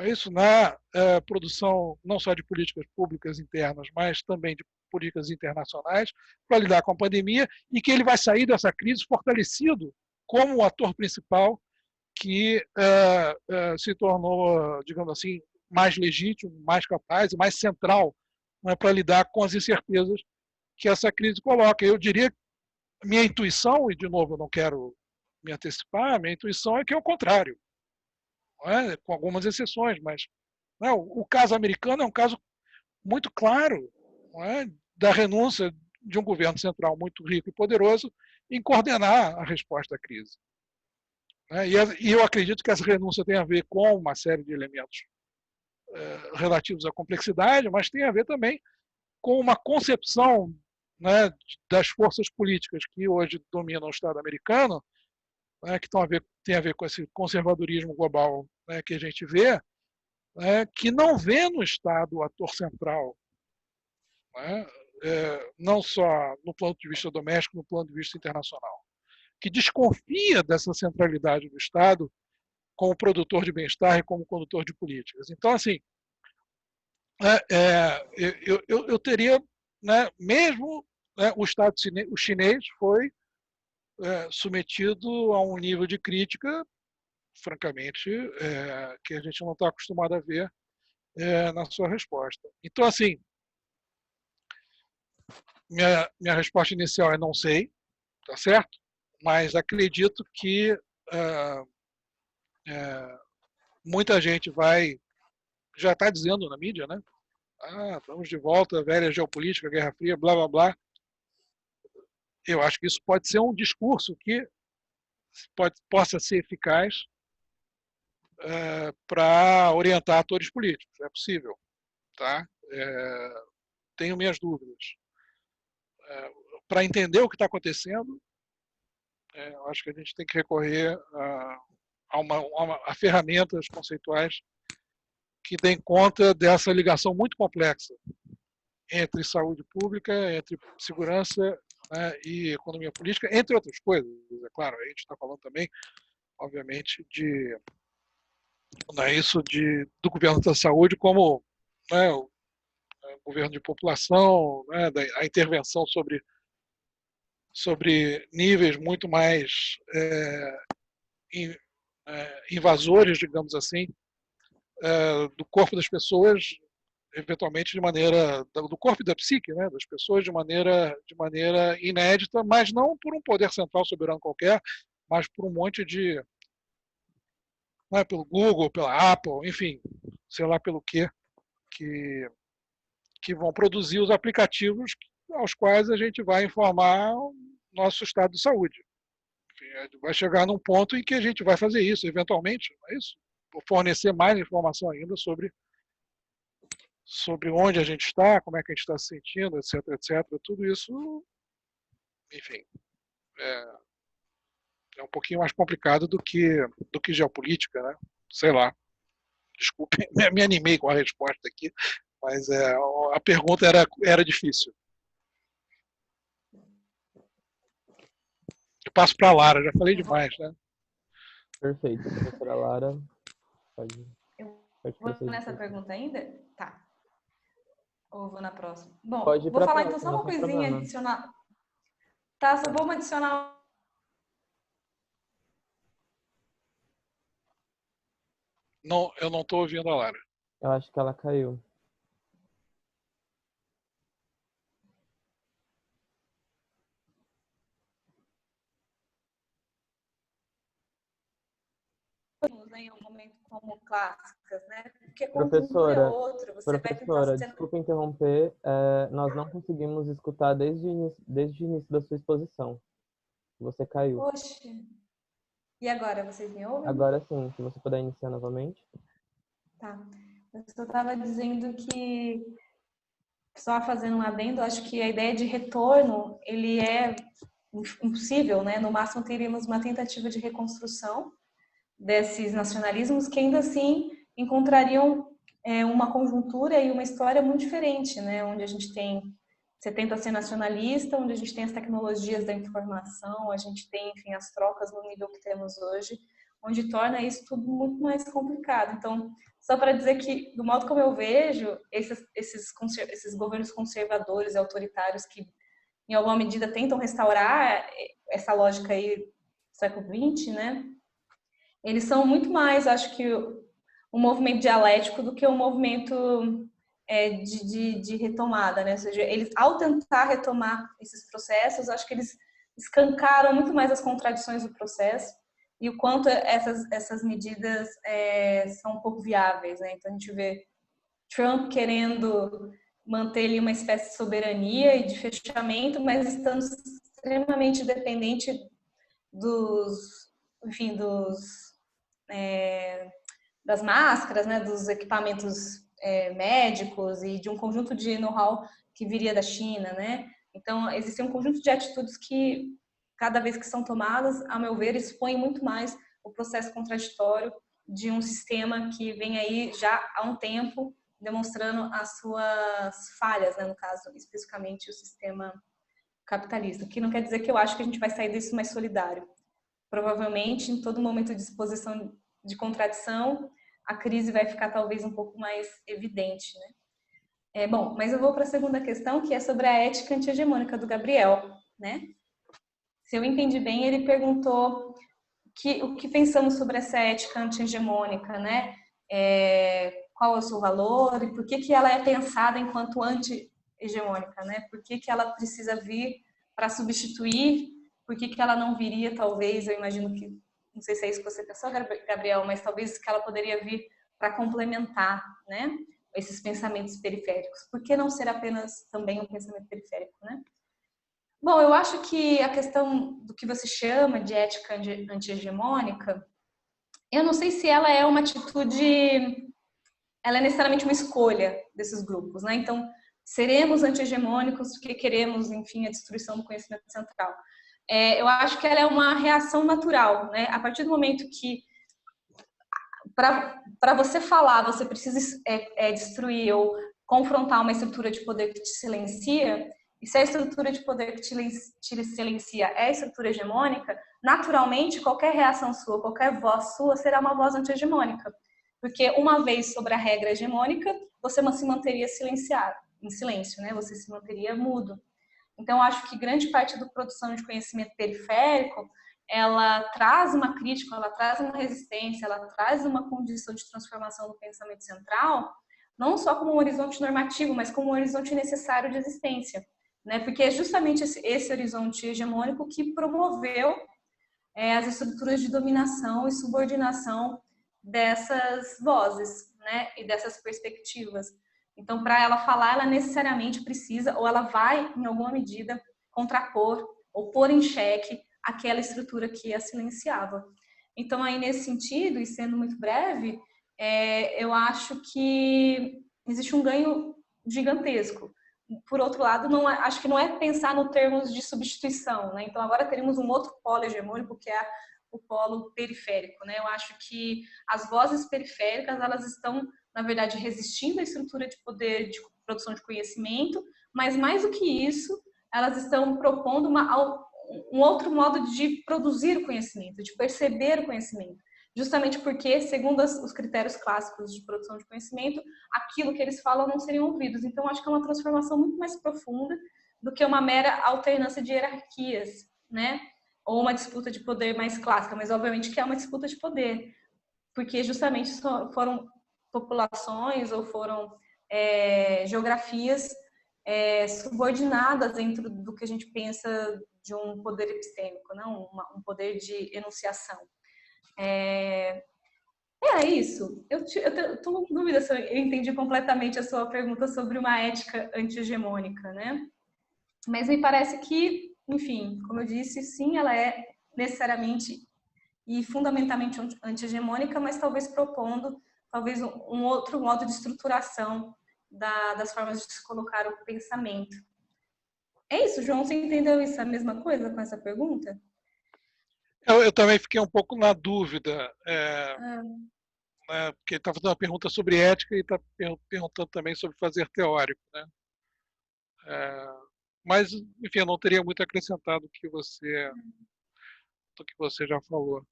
S3: isso na produção não só de políticas públicas internas, mas também de políticas internacionais para lidar com a pandemia, e que ele vai sair dessa crise fortalecido como o ator principal que se tornou, digamos assim, mais legítimo, mais capaz e mais central, né, para lidar com as incertezas que essa crise coloca. Eu diria, minha intuição, e de novo eu não quero me antecipar, minha intuição é que é o contrário, com algumas exceções, mas o caso americano é um caso muito claro, da renúncia de um governo central muito rico e poderoso em coordenar a resposta à crise. E eu acredito que essa renúncia tem a ver com uma série de elementos relativos à complexidade, mas tem a ver também com uma concepção, né, das forças políticas que hoje dominam o Estado americano, que tem a ver com esse conservadorismo global, né, que a gente vê, que não vê no Estado o ator central, não só no plano de vista doméstico, no plano de vista internacional, que desconfia dessa centralidade do Estado como produtor de bem-estar e como condutor de políticas. Então, assim, eu teria, né, mesmo, né, o Estado chinês foi submetido a um nível de crítica, francamente, que a gente não está acostumado a ver na sua resposta. Então, assim, minha resposta inicial é não sei, tá certo? Mas acredito que muita gente já está dizendo na mídia, né? Vamos de volta, velha geopolítica, Guerra Fria, blá, blá, blá. Eu acho que isso pode ser um discurso que possa ser eficaz para orientar atores políticos. É possível, tá? Tenho minhas dúvidas. Para entender o que está acontecendo, eu acho que a gente tem que recorrer a ferramentas conceituais que deem conta dessa ligação muito complexa entre saúde pública, entre segurança, né, e economia política, entre outras coisas. É claro, a gente está falando também, obviamente, do governo da saúde como, né, o governo de população, né, a intervenção sobre níveis muito mais invasores, digamos assim, do corpo das pessoas, eventualmente do corpo e da psique, né, das pessoas de maneira inédita, mas não por um poder central soberano qualquer, mas por um monte de, né, pelo Google, pela Apple, enfim, sei lá pelo que vão produzir os aplicativos aos quais a gente vai informar o nosso estado de saúde. Enfim, vai chegar num ponto em que a gente vai fazer isso, eventualmente, é isso, fornecer mais informação ainda sobre onde a gente está, como é que a gente está se sentindo, etc, etc. Tudo isso, enfim, é um pouquinho mais complicado do que geopolítica, né? Sei lá. Desculpe, me animei com a resposta aqui, mas a pergunta era difícil. Eu passo para a Lara, já falei demais, né?
S1: Perfeito, professora Lara. Pode
S2: Vou
S1: prosseguir.
S2: nessa pergunta ainda? Tá. Ou vou na próxima? Bom,
S1: Pode ir
S2: vou
S1: pra
S2: falar
S1: próxima,
S2: então só uma
S1: não tem
S2: coisinha
S1: problema.
S2: adicional. Tá, só vou adicionar.
S3: Não, eu não estou ouvindo a Lara.
S1: Eu acho que ela caiu.
S2: Em um momento como clássicas, né? Porque conjuntura é
S1: Professora,
S2: outro, você vai tentar ser...
S1: desculpa interromper, nós não conseguimos escutar desde o início da sua exposição. Você caiu.
S2: Poxa. E agora, vocês me ouvem?
S1: Agora sim, se você puder iniciar novamente.
S2: Tá. Eu só estava dizendo que, só fazendo um adendo, acho que a ideia de retorno, ele é impossível, né? No máximo teríamos uma tentativa de reconstrução desses nacionalismos que ainda assim encontrariam uma conjuntura e uma história muito diferente, né? Onde a gente você tenta ser nacionalista, onde a gente tem as tecnologias da informação, a gente tem, enfim, as trocas no nível que temos hoje, onde torna isso tudo muito mais complicado. Então, só para dizer que, do modo como eu vejo, esses governos conservadores e autoritários que, em alguma medida, tentam restaurar essa lógica aí do século XX, né? Eles são muito mais, acho que, um movimento dialético do que um movimento de retomada, né? Ou seja, eles, ao tentar retomar esses processos, acho que eles escancaram muito mais as contradições do processo e o quanto essas medidas são um pouco viáveis, né? Então, a gente vê Trump querendo manter ali uma espécie de soberania e de fechamento, mas estando extremamente dependente das máscaras, né, dos equipamentos médicos e de um conjunto de know-how que viria da China, né? Então, existe um conjunto de atitudes que, cada vez que são tomadas, a meu ver, expõem muito mais o processo contraditório de um sistema que vem aí já há um tempo demonstrando as suas falhas, né, no caso, especificamente o sistema capitalista, que não quer dizer que eu acho que a gente vai sair disso mais solidário. Provavelmente, em todo momento de exposição de contradição, a crise vai ficar talvez um pouco mais evidente, né? Bom, mas eu vou para a segunda questão, que é sobre a ética anti-hegemônica do Gabriel, né? se eu entendi bem, ele perguntou o que pensamos sobre essa ética anti-hegemônica, né? Qual é o seu valor e por que ela é pensada enquanto anti-hegemônica, né? Por que ela precisa vir para substituir? Por que ela não viria, talvez, eu imagino que, não sei se é isso que você pensou, Gabriel, mas talvez que ela poderia vir para complementar, né? Esses pensamentos periféricos. Por que não ser apenas também um pensamento periférico, né? Bom, eu acho que a questão do que você chama de ética anti-hegemônica, eu não sei se ela é uma atitude, ela é necessariamente uma escolha desses grupos, né? Então, seremos anti-hegemônicos porque queremos, enfim, a destruição do conhecimento central. Eu acho que ela é uma reação natural, né? A partir do momento que, para você falar, você precisa destruir ou confrontar uma estrutura de poder que te silencia, e se a estrutura de poder que te silencia é a estrutura hegemônica, naturalmente, qualquer reação sua, qualquer voz sua será uma voz anti-hegemônica. Porque uma vez sobre a regra hegemônica, você se manteria silenciado, em silêncio, né? Você se manteria mudo. Então, acho que grande parte da produção de conhecimento periférico, ela traz uma crítica, ela traz uma resistência, ela traz uma condição de transformação do pensamento central, não só como um horizonte normativo, mas como um horizonte necessário de existência, né? Porque é justamente esse horizonte hegemônico que promoveu as estruturas de dominação e subordinação dessas vozes, né? E dessas perspectivas. Então, para ela falar, ela necessariamente precisa, ou ela vai, em alguma medida, contrapor ou pôr em xeque aquela estrutura que a silenciava. Então, aí, nesse sentido, e sendo muito breve, eu acho que existe um ganho gigantesco. Por outro lado, acho que não é pensar no termos de substituição, né? Então, agora teremos um outro polo hegemônico, que é o polo periférico, né? Eu acho que as vozes periféricas, elas estão, na verdade, resistindo à estrutura de poder de produção de conhecimento, mas mais do que isso, elas estão propondo um outro modo de produzir o conhecimento, de perceber o conhecimento. Justamente porque, segundo os critérios clássicos de produção de conhecimento, aquilo que eles falam não seriam ouvidos. Então, acho que é uma transformação muito mais profunda do que uma mera alternância de hierarquias, né? Ou uma disputa de poder mais clássica, mas obviamente que é uma disputa de poder, porque justamente foram populações ou foram geografias subordinadas dentro do que a gente pensa de um poder epistêmico, não? Um poder de enunciação. É isso. Eu estou com dúvida se eu entendi completamente a sua pergunta sobre uma ética anti-hegemônica, né? Mas me parece que, enfim, como eu disse, sim, ela é necessariamente e fundamentalmente anti-hegemônica, mas talvez propondo talvez um outro modo de estruturação das formas de se colocar o pensamento. É isso, João, você entendeu isso, a mesma coisa com essa pergunta?
S3: Eu também fiquei um pouco na dúvida, né, porque ele está fazendo uma pergunta sobre ética e está perguntando também sobre fazer teórico, né? Mas, enfim, eu não teria muito acrescentado do que você já falou.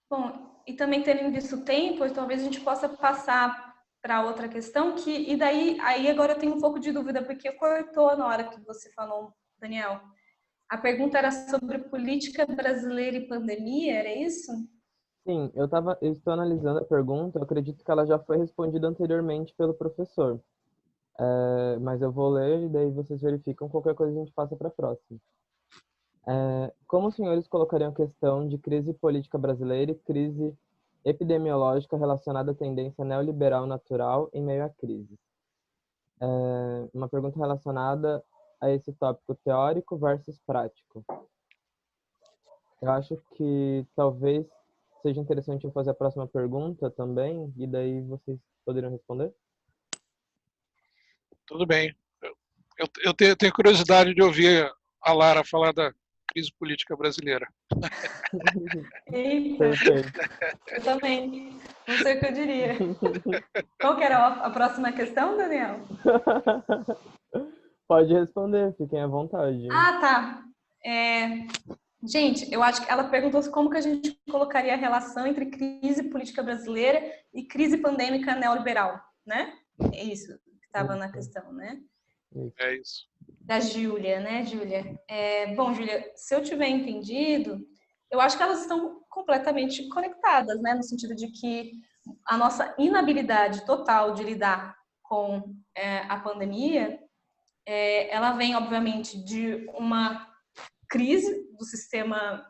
S2: Bom, e também tendo visto o tempo, talvez a gente possa passar para outra questão, e daí, aí agora eu tenho um pouco de dúvida, porque cortou na hora que você falou, Daniel. A pergunta era sobre política brasileira e pandemia, era isso?
S1: Sim, eu estou analisando a pergunta, eu acredito que ela já foi respondida anteriormente pelo professor. Mas eu vou ler e daí vocês verificam, qualquer coisa a gente passa para a próxima. Como os senhores colocariam a questão de crise política brasileira e crise epidemiológica relacionada à tendência neoliberal natural em meio à crise? Uma pergunta relacionada a esse tópico teórico versus prático. Eu acho que talvez seja interessante eu fazer a próxima pergunta também, e daí vocês poderiam responder?
S3: Tudo bem. Eu tenho curiosidade de ouvir a Lara falar da crise política brasileira.
S2: Eita,
S1: Perfeito.
S2: eu também. Não sei o que eu diria. Qual que era a próxima questão, Daniel?
S1: Pode responder, fiquem à vontade.
S2: Ah, tá. Gente, eu acho que ela perguntou como que a gente colocaria a relação entre crise política brasileira e crise pandêmica neoliberal, né? É isso que estava na questão, né?
S3: É isso.
S2: da Júlia, né, Júlia? Bom, Júlia, se eu tiver entendido, eu acho que elas estão completamente conectadas, né, no sentido de que a nossa inabilidade total de lidar com a pandemia, ela vem, obviamente, de uma crise do sistema,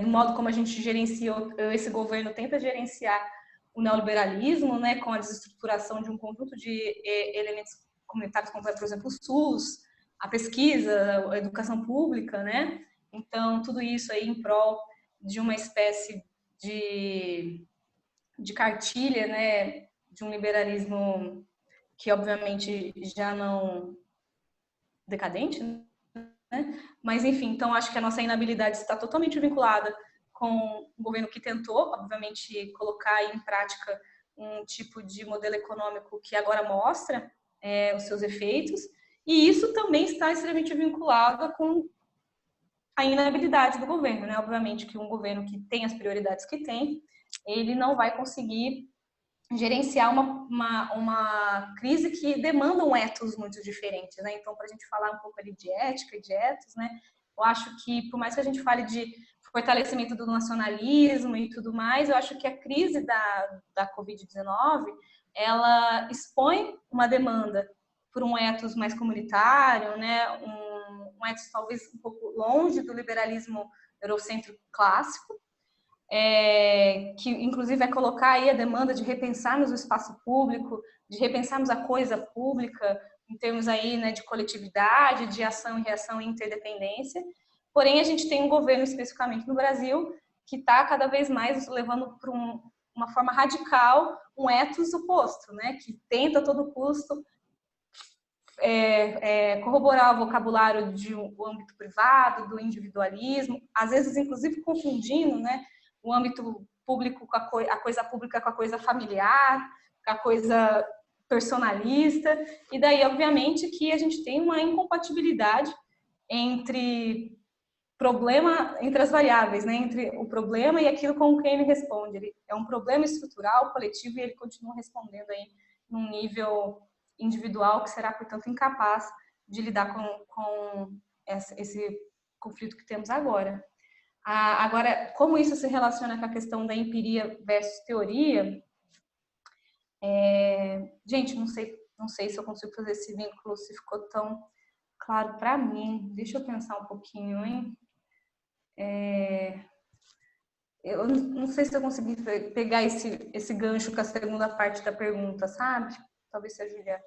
S2: do modo como a gente gerencia, esse governo tenta gerenciar o neoliberalismo, né, com a desestruturação de um conjunto de elementos comunitários, como, por exemplo, o SUS, a pesquisa, a educação pública, né? Então, tudo isso aí em prol de uma espécie de cartilha, né, de um liberalismo que, obviamente, já não decadente, né? Mas, enfim, então acho que a nossa inabilidade está totalmente vinculada com o governo que tentou, obviamente, colocar em prática um tipo de modelo econômico que agora mostra os seus efeitos, e isso também está extremamente vinculado com a inabilidade do governo, né? Obviamente que um governo que tem as prioridades que tem, ele não vai conseguir gerenciar uma crise que demanda um ethos muito diferentes, né? Então, para a gente falar um pouco ali de ética e de ethos, né? Eu acho que, por mais que a gente fale de fortalecimento do nacionalismo e tudo mais, eu acho que a crise da Covid-19, ela expõe uma demanda por um ethos mais comunitário, né? Um ethos talvez um pouco longe do liberalismo eurocêntrico clássico, que inclusive é colocar aí a demanda de repensarmos o espaço público, de repensarmos a coisa pública em termos aí, né, de coletividade, de ação e reação e interdependência. Porém, a gente tem um governo especificamente no Brasil que está cada vez mais levando para uma forma radical um ethos oposto, né, que tenta a todo custo corroborar o vocabulário do âmbito privado, do individualismo, às vezes inclusive confundindo, né, o âmbito público com a coisa pública com a coisa familiar, com a coisa personalista, e daí, obviamente, que a gente tem uma incompatibilidade entre as variáveis, né, entre o problema e aquilo com que ele responde. Ele é um problema estrutural, coletivo, e ele continua respondendo aí num nível individual que será, portanto, incapaz de lidar com esse conflito que temos agora. Agora, como isso se relaciona com a questão da empiria versus teoria, gente, não sei se eu consigo fazer esse vínculo, se ficou tão claro para mim. Deixa eu pensar um pouquinho, hein? Eu não sei se eu consegui pegar esse gancho com a segunda parte da pergunta, sabe? Talvez se a Júlia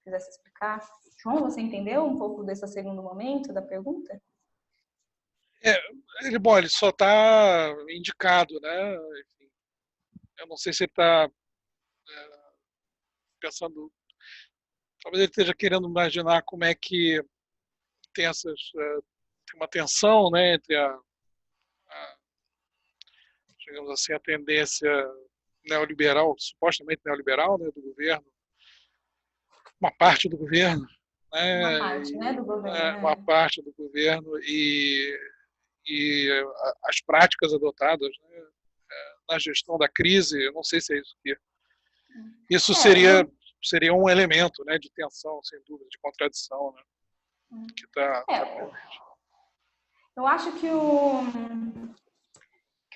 S2: quisesse explicar. João, você entendeu um pouco desse segundo momento da pergunta?
S3: Ele só está indicado, né? Enfim, eu não sei se ele está pensando, talvez ele esteja querendo imaginar como é que tem tem uma tensão, né, entre digamos assim, a tendência neoliberal, supostamente neoliberal, né, do governo, uma parte do governo, né,
S2: uma parte, né, do governo,
S3: uma parte do governo e as práticas adotadas, né, na gestão da crise. Eu não sei se é isso que isso seria um elemento, né, de tensão, sem dúvida, de contradição, né, que está
S2: eu acho que o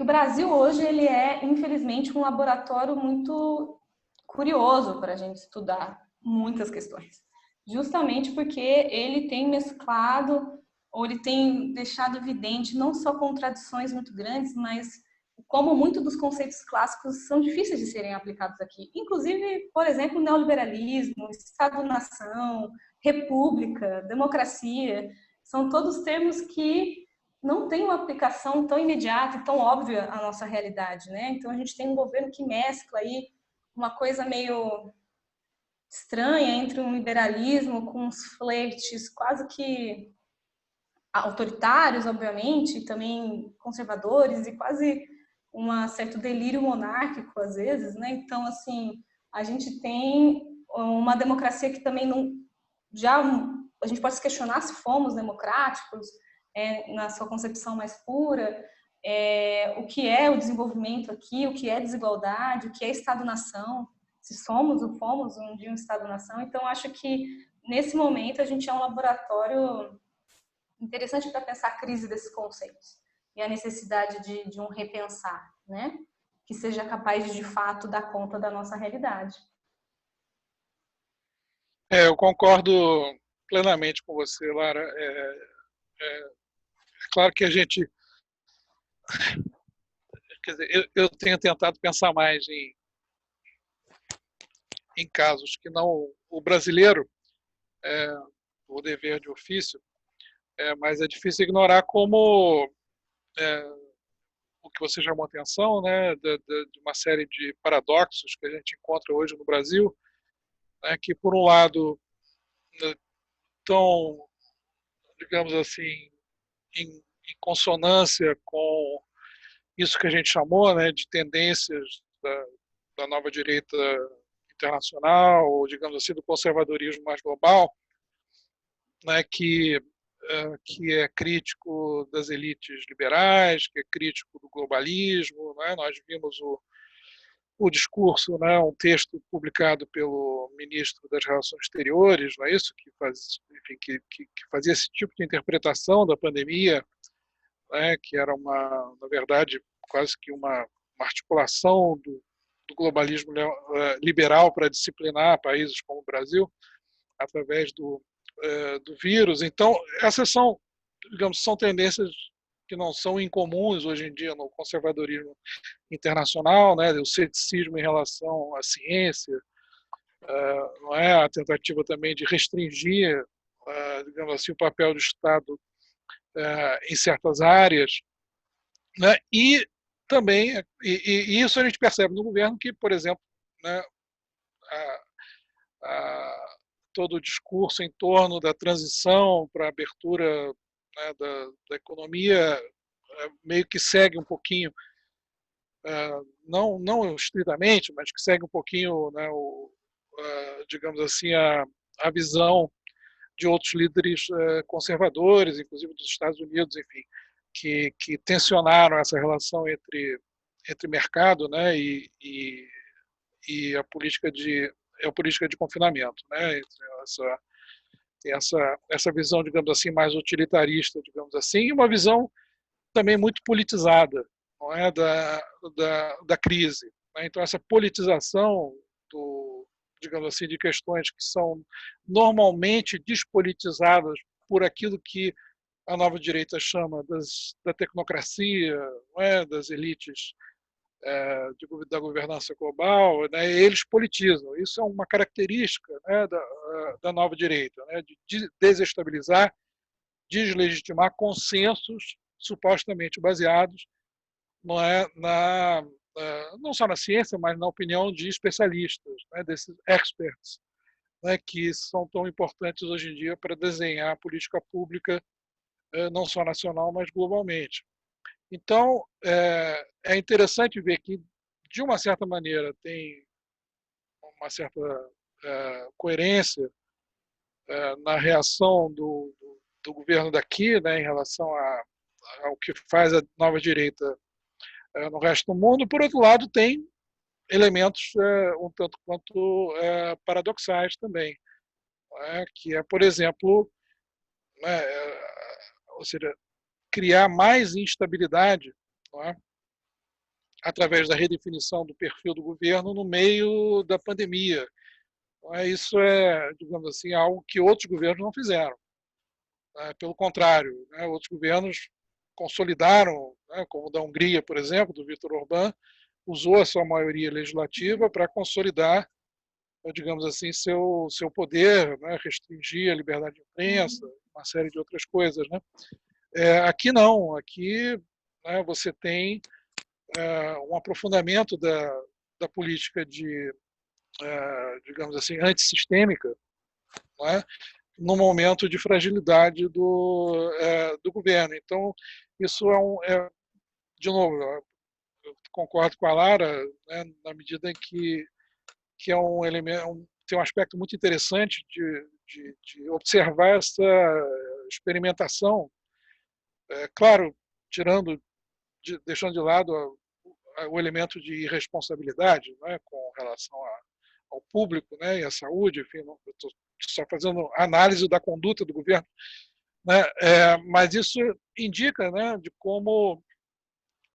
S2: Brasil hoje ele é, infelizmente, um laboratório muito curioso para a gente estudar muitas questões. Justamente porque ele tem mesclado, ou ele tem deixado evidente não só contradições muito grandes, mas como muitos dos conceitos clássicos são difíceis de serem aplicados aqui. Inclusive, por exemplo, neoliberalismo, Estado-nação, república, democracia, são todos termos que não têm uma aplicação tão imediata e tão óbvia à nossa realidade, né? Então, a gente tem um governo que mescla aí uma coisa meio estranha entre um liberalismo com uns flertes quase que autoritários, obviamente, e também conservadores, e quase um certo delírio monárquico, às vezes, né? Então, assim, a gente tem uma democracia que também não... a gente pode se questionar se fomos democráticos, na sua concepção mais pura, o que é o desenvolvimento aqui, o que é desigualdade, o que é Estado-nação, se somos ou fomos um dia um Estado-nação. Então, acho que nesse momento, a gente é um laboratório interessante para pensar a crise desses conceitos e a necessidade de um repensar, né? Que seja capaz de fato, dar conta da nossa realidade.
S3: Eu concordo plenamente com você, Lara. É claro que a gente, quer dizer, eu tenho tentado pensar mais em casos que não o brasileiro, o dever de ofício, mas é difícil ignorar como o que você chamou a atenção, né, de uma série de paradoxos que a gente encontra hoje no Brasil, né, que por um lado estão, digamos assim, em consonância com isso que a gente chamou, né, de tendências da nova direita internacional, ou digamos assim, do conservadorismo mais global, né, que é crítico das elites liberais, que é crítico do globalismo, né? Nós vimos o discurso, né, um texto publicado pelo ministro das Relações Exteriores, não é isso, enfim, que fazia esse tipo de interpretação da pandemia, né, que era na verdade, quase que uma articulação do globalismo liberal para disciplinar países como o Brasil através do vírus. Então, essas são, digamos, são tendências que não são incomuns hoje em dia no conservadorismo internacional, né? O ceticismo em relação à ciência, não é, a tentativa também de restringir, digamos assim, o papel do Estado em certas áreas, né? E também, e isso a gente percebe no governo que, por exemplo, né, a, todo o discurso em torno da transição para a abertura, né, da economia meio que segue um pouquinho, não estritamente, mas que segue um pouquinho, né, digamos assim, a visão de outros líderes conservadores, inclusive dos Estados Unidos, enfim, que tensionaram essa relação entre mercado, né, e a política de confinamento, né? Essa visão, digamos assim, mais utilitarista, digamos assim, e uma visão também muito politizada, não é, da crise, né? Então essa politização digamos assim, de questões que são normalmente despolitizadas por aquilo que a nova direita chama da tecnocracia, não é, das elites da governança global, né, eles politizam. Isso é uma característica, né, da nova direita, né, de desestabilizar, deslegitimar consensos supostamente baseados, não é, não só na ciência, mas na opinião de especialistas, né, desses experts, né, que são tão importantes hoje em dia para desenhar a política pública, não só nacional, mas globalmente. Então, é interessante ver que, de uma certa maneira, tem uma certa coerência na reação do governo daqui, né, em relação ao que faz a nova direita no resto do mundo. Por outro lado, tem elementos um tanto quanto paradoxais também, né, que é, por exemplo, né, ou seja, criar mais instabilidade, não é, através da redefinição do perfil do governo no meio da pandemia. Então, isso é, digamos assim, algo que outros governos não fizeram. Pelo contrário, né, outros governos consolidaram, né, como o da Hungria, por exemplo, do Viktor Orbán, usou a sua maioria legislativa para consolidar, digamos assim, seu poder, né, restringir a liberdade de imprensa, uma série de outras coisas, né? Aqui não, aqui, né, você tem um aprofundamento da política digamos assim, antissistêmica, não é? No momento de fragilidade do governo. Então, isso de novo, eu concordo com a Lara, né, na medida em que é um elemento, tem um aspecto muito interessante de observar essa experimentação, claro, deixando de lado o elemento de irresponsabilidade, né, com relação ao público, né, e à saúde, enfim, só fazendo análise da conduta do governo, né? Mas isso indica, né, de como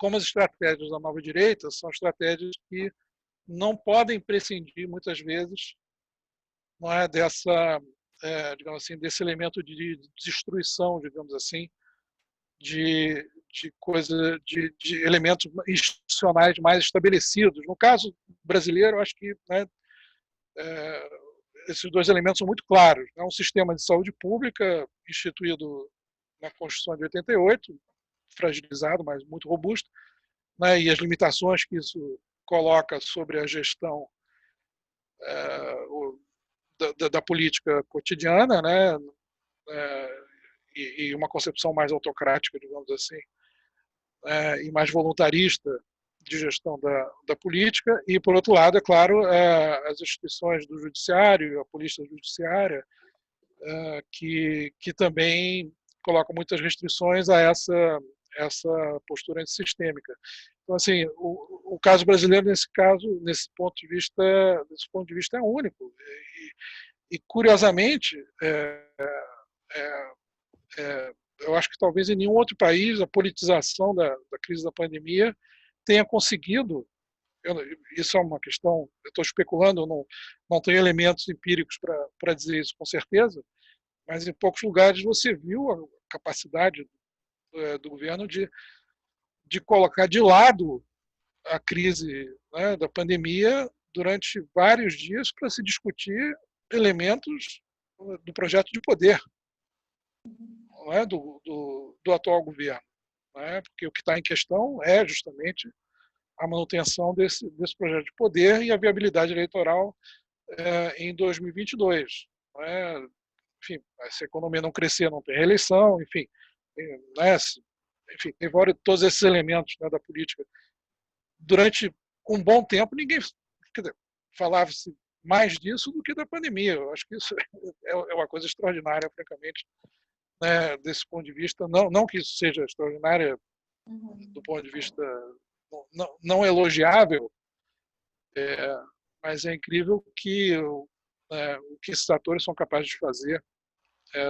S3: as estratégias da nova direita são estratégias que não podem prescindir, muitas vezes, não é, digamos assim, desse elemento de destruição, digamos assim, de elementos institucionais mais estabelecidos. No caso brasileiro, acho que, né, esses dois elementos são muito claros. Um sistema de saúde pública instituído na Constituição de 88, fragilizado, mas muito robusto, né, e as limitações que isso coloca sobre a gestão da política cotidiana, né, e uma concepção mais autocrática, digamos assim, e mais voluntarista de gestão da política, e, por outro lado, é claro, as instituições do judiciário, a polícia judiciária, que também colocam muitas restrições a essa postura antissistêmica. Então, assim, o caso brasileiro, nesse caso, desse ponto de vista é único. E curiosamente, eu acho que talvez em nenhum outro país a politização da crise da pandemia tenha conseguido. Isso é uma questão, eu estou especulando, eu não tenho elementos empíricos para dizer isso com certeza, mas em poucos lugares você viu a capacidade do governo de colocar de lado a crise, né, da pandemia durante vários dias para se discutir elementos do projeto de poder, não é, do atual governo. Não é? Porque o que está em questão é justamente a manutenção desse projeto de poder e a viabilidade eleitoral em 2022. Não é? Enfim, se a economia não crescer, não tem reeleição, enfim, né, tem todos esses elementos, né, da política. Durante um bom tempo, ninguém falava-se mais disso do que da pandemia. Eu acho que isso é uma coisa extraordinária, francamente, né, desse ponto de vista. Não que isso seja extraordinário do ponto de vista não elogiável, mas é incrível que o que esses atores são capazes de fazer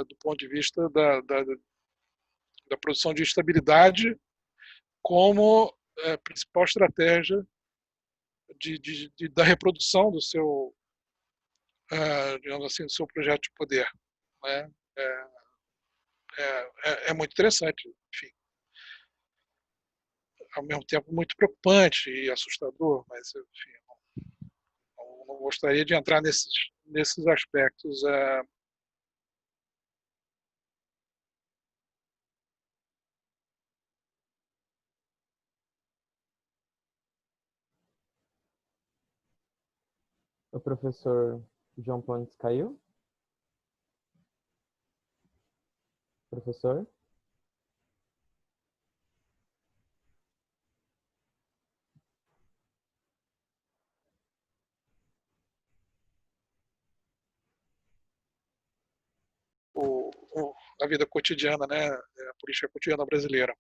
S3: do ponto de vista da produção de estabilidade como principal estratégia da reprodução do seu, digamos assim, do seu projeto de poder. Né? É muito interessante, enfim. Ao mesmo tempo muito preocupante e assustador, mas, enfim, não gostaria de entrar nesses aspectos.
S1: O professor João Pontes caiu? Professor?
S3: A vida cotidiana, né? A política cotidiana brasileira.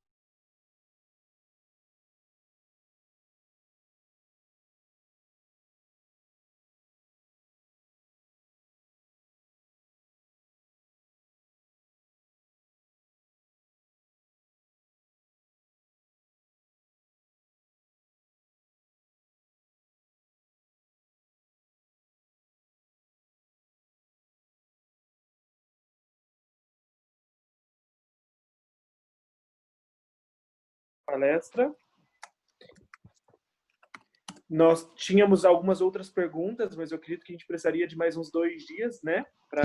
S4: Palestra. Nós tínhamos algumas outras perguntas, mas eu acredito que a gente precisaria de mais uns 2 dias, né, para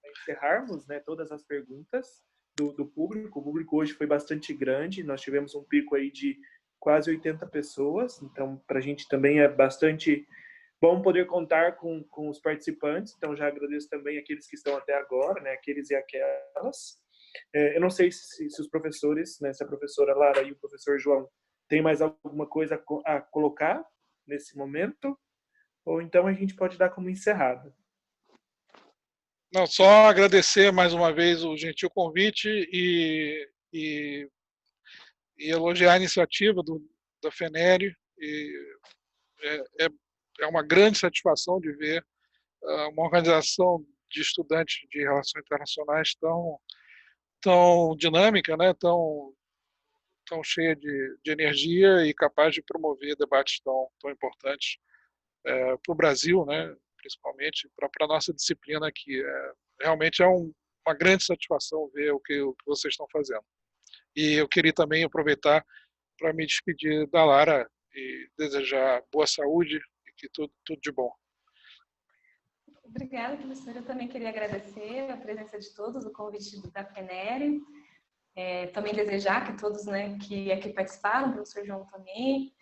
S4: encerrarmos, né, todas as perguntas do público. O público hoje foi bastante grande, nós tivemos um pico aí de quase 80 pessoas, então para a gente também é bastante bom poder contar com os participantes, então já agradeço também aqueles que estão até agora, né, aqueles e aquelas. Eu não sei se os professores, né, se a professora Lara e o professor João tem mais alguma coisa a colocar nesse momento, ou então a gente pode dar como encerrado.
S3: Não, só agradecer mais uma vez o gentil convite e elogiar a iniciativa da FENERE. É uma grande satisfação de ver uma organização de estudantes de relações internacionais tão dinâmica, né? Tão cheia de energia e capaz de promover debates tão importantes para o Brasil, né? Principalmente para a nossa disciplina aqui. Realmente é uma grande satisfação ver o que vocês estão fazendo. E eu queria também aproveitar para me despedir da Lara e desejar boa saúde e que tudo de bom.
S2: Obrigada, professora. Eu também queria agradecer a presença de todos, o convite da FENERE. Também desejar que todos, né, que aqui participaram, o professor João também,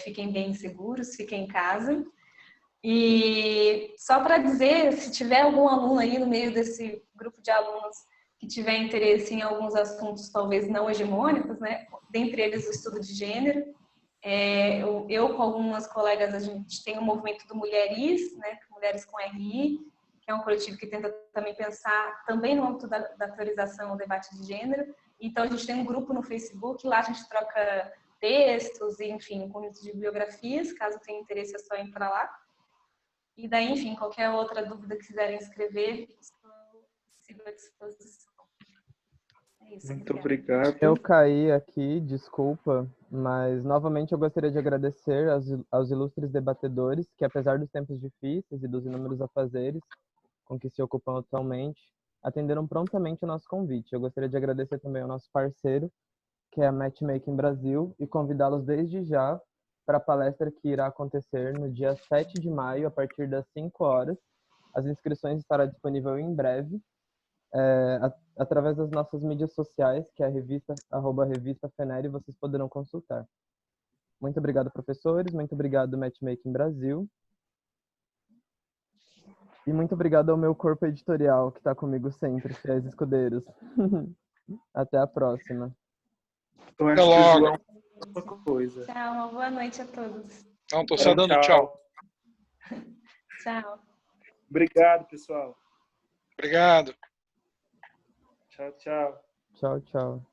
S2: fiquem bem seguros, fiquem em casa. E só para dizer, se tiver algum aluno aí no meio desse grupo de alunos que tiver interesse em alguns assuntos talvez não hegemônicos, né, dentre eles o estudo de gênero, eu com algumas colegas, a gente tem o movimento do Mulheris, né, Mulheres com RI, que é um coletivo que tenta também pensar também no âmbito da teorização do debate de gênero. Então, a gente tem um grupo no Facebook, lá a gente troca textos, e, enfim, um conjunto de biografias, caso tenha interesse é só entrar lá. E daí, enfim, qualquer outra dúvida que quiserem escrever, estou à disposição. É isso,
S4: Muito
S2: obrigada.
S4: obrigado.
S1: Eu caí aqui, desculpa, mas novamente eu gostaria de agradecer aos ilustres debatedores que, apesar dos tempos difíceis e dos inúmeros afazeres com que se ocupam atualmente, atenderam prontamente o nosso convite. Eu gostaria de agradecer também ao nosso parceiro, que é a Matchmaking Brasil, e convidá-los desde já para a palestra que irá acontecer no dia 7 de maio, a partir das 5 horas. As inscrições estarão disponíveis em breve, através das nossas mídias sociais, que é a revista @revista-fenere, vocês poderão consultar. Muito obrigado, professores. Muito obrigado, Matchmaking Brasil. E muito obrigado ao meu corpo editorial, que está comigo sempre, fiéis escudeiros. Até a próxima.
S4: Eu
S3: Até
S4: acho que o
S3: logo.
S4: João uma coisa.
S2: Tchau, uma boa noite a todos.
S3: Não, estou só dando tchau.
S2: Tchau.
S4: Obrigado, pessoal.
S3: Obrigado.
S4: Tchau, tchau.
S1: Tchau, tchau.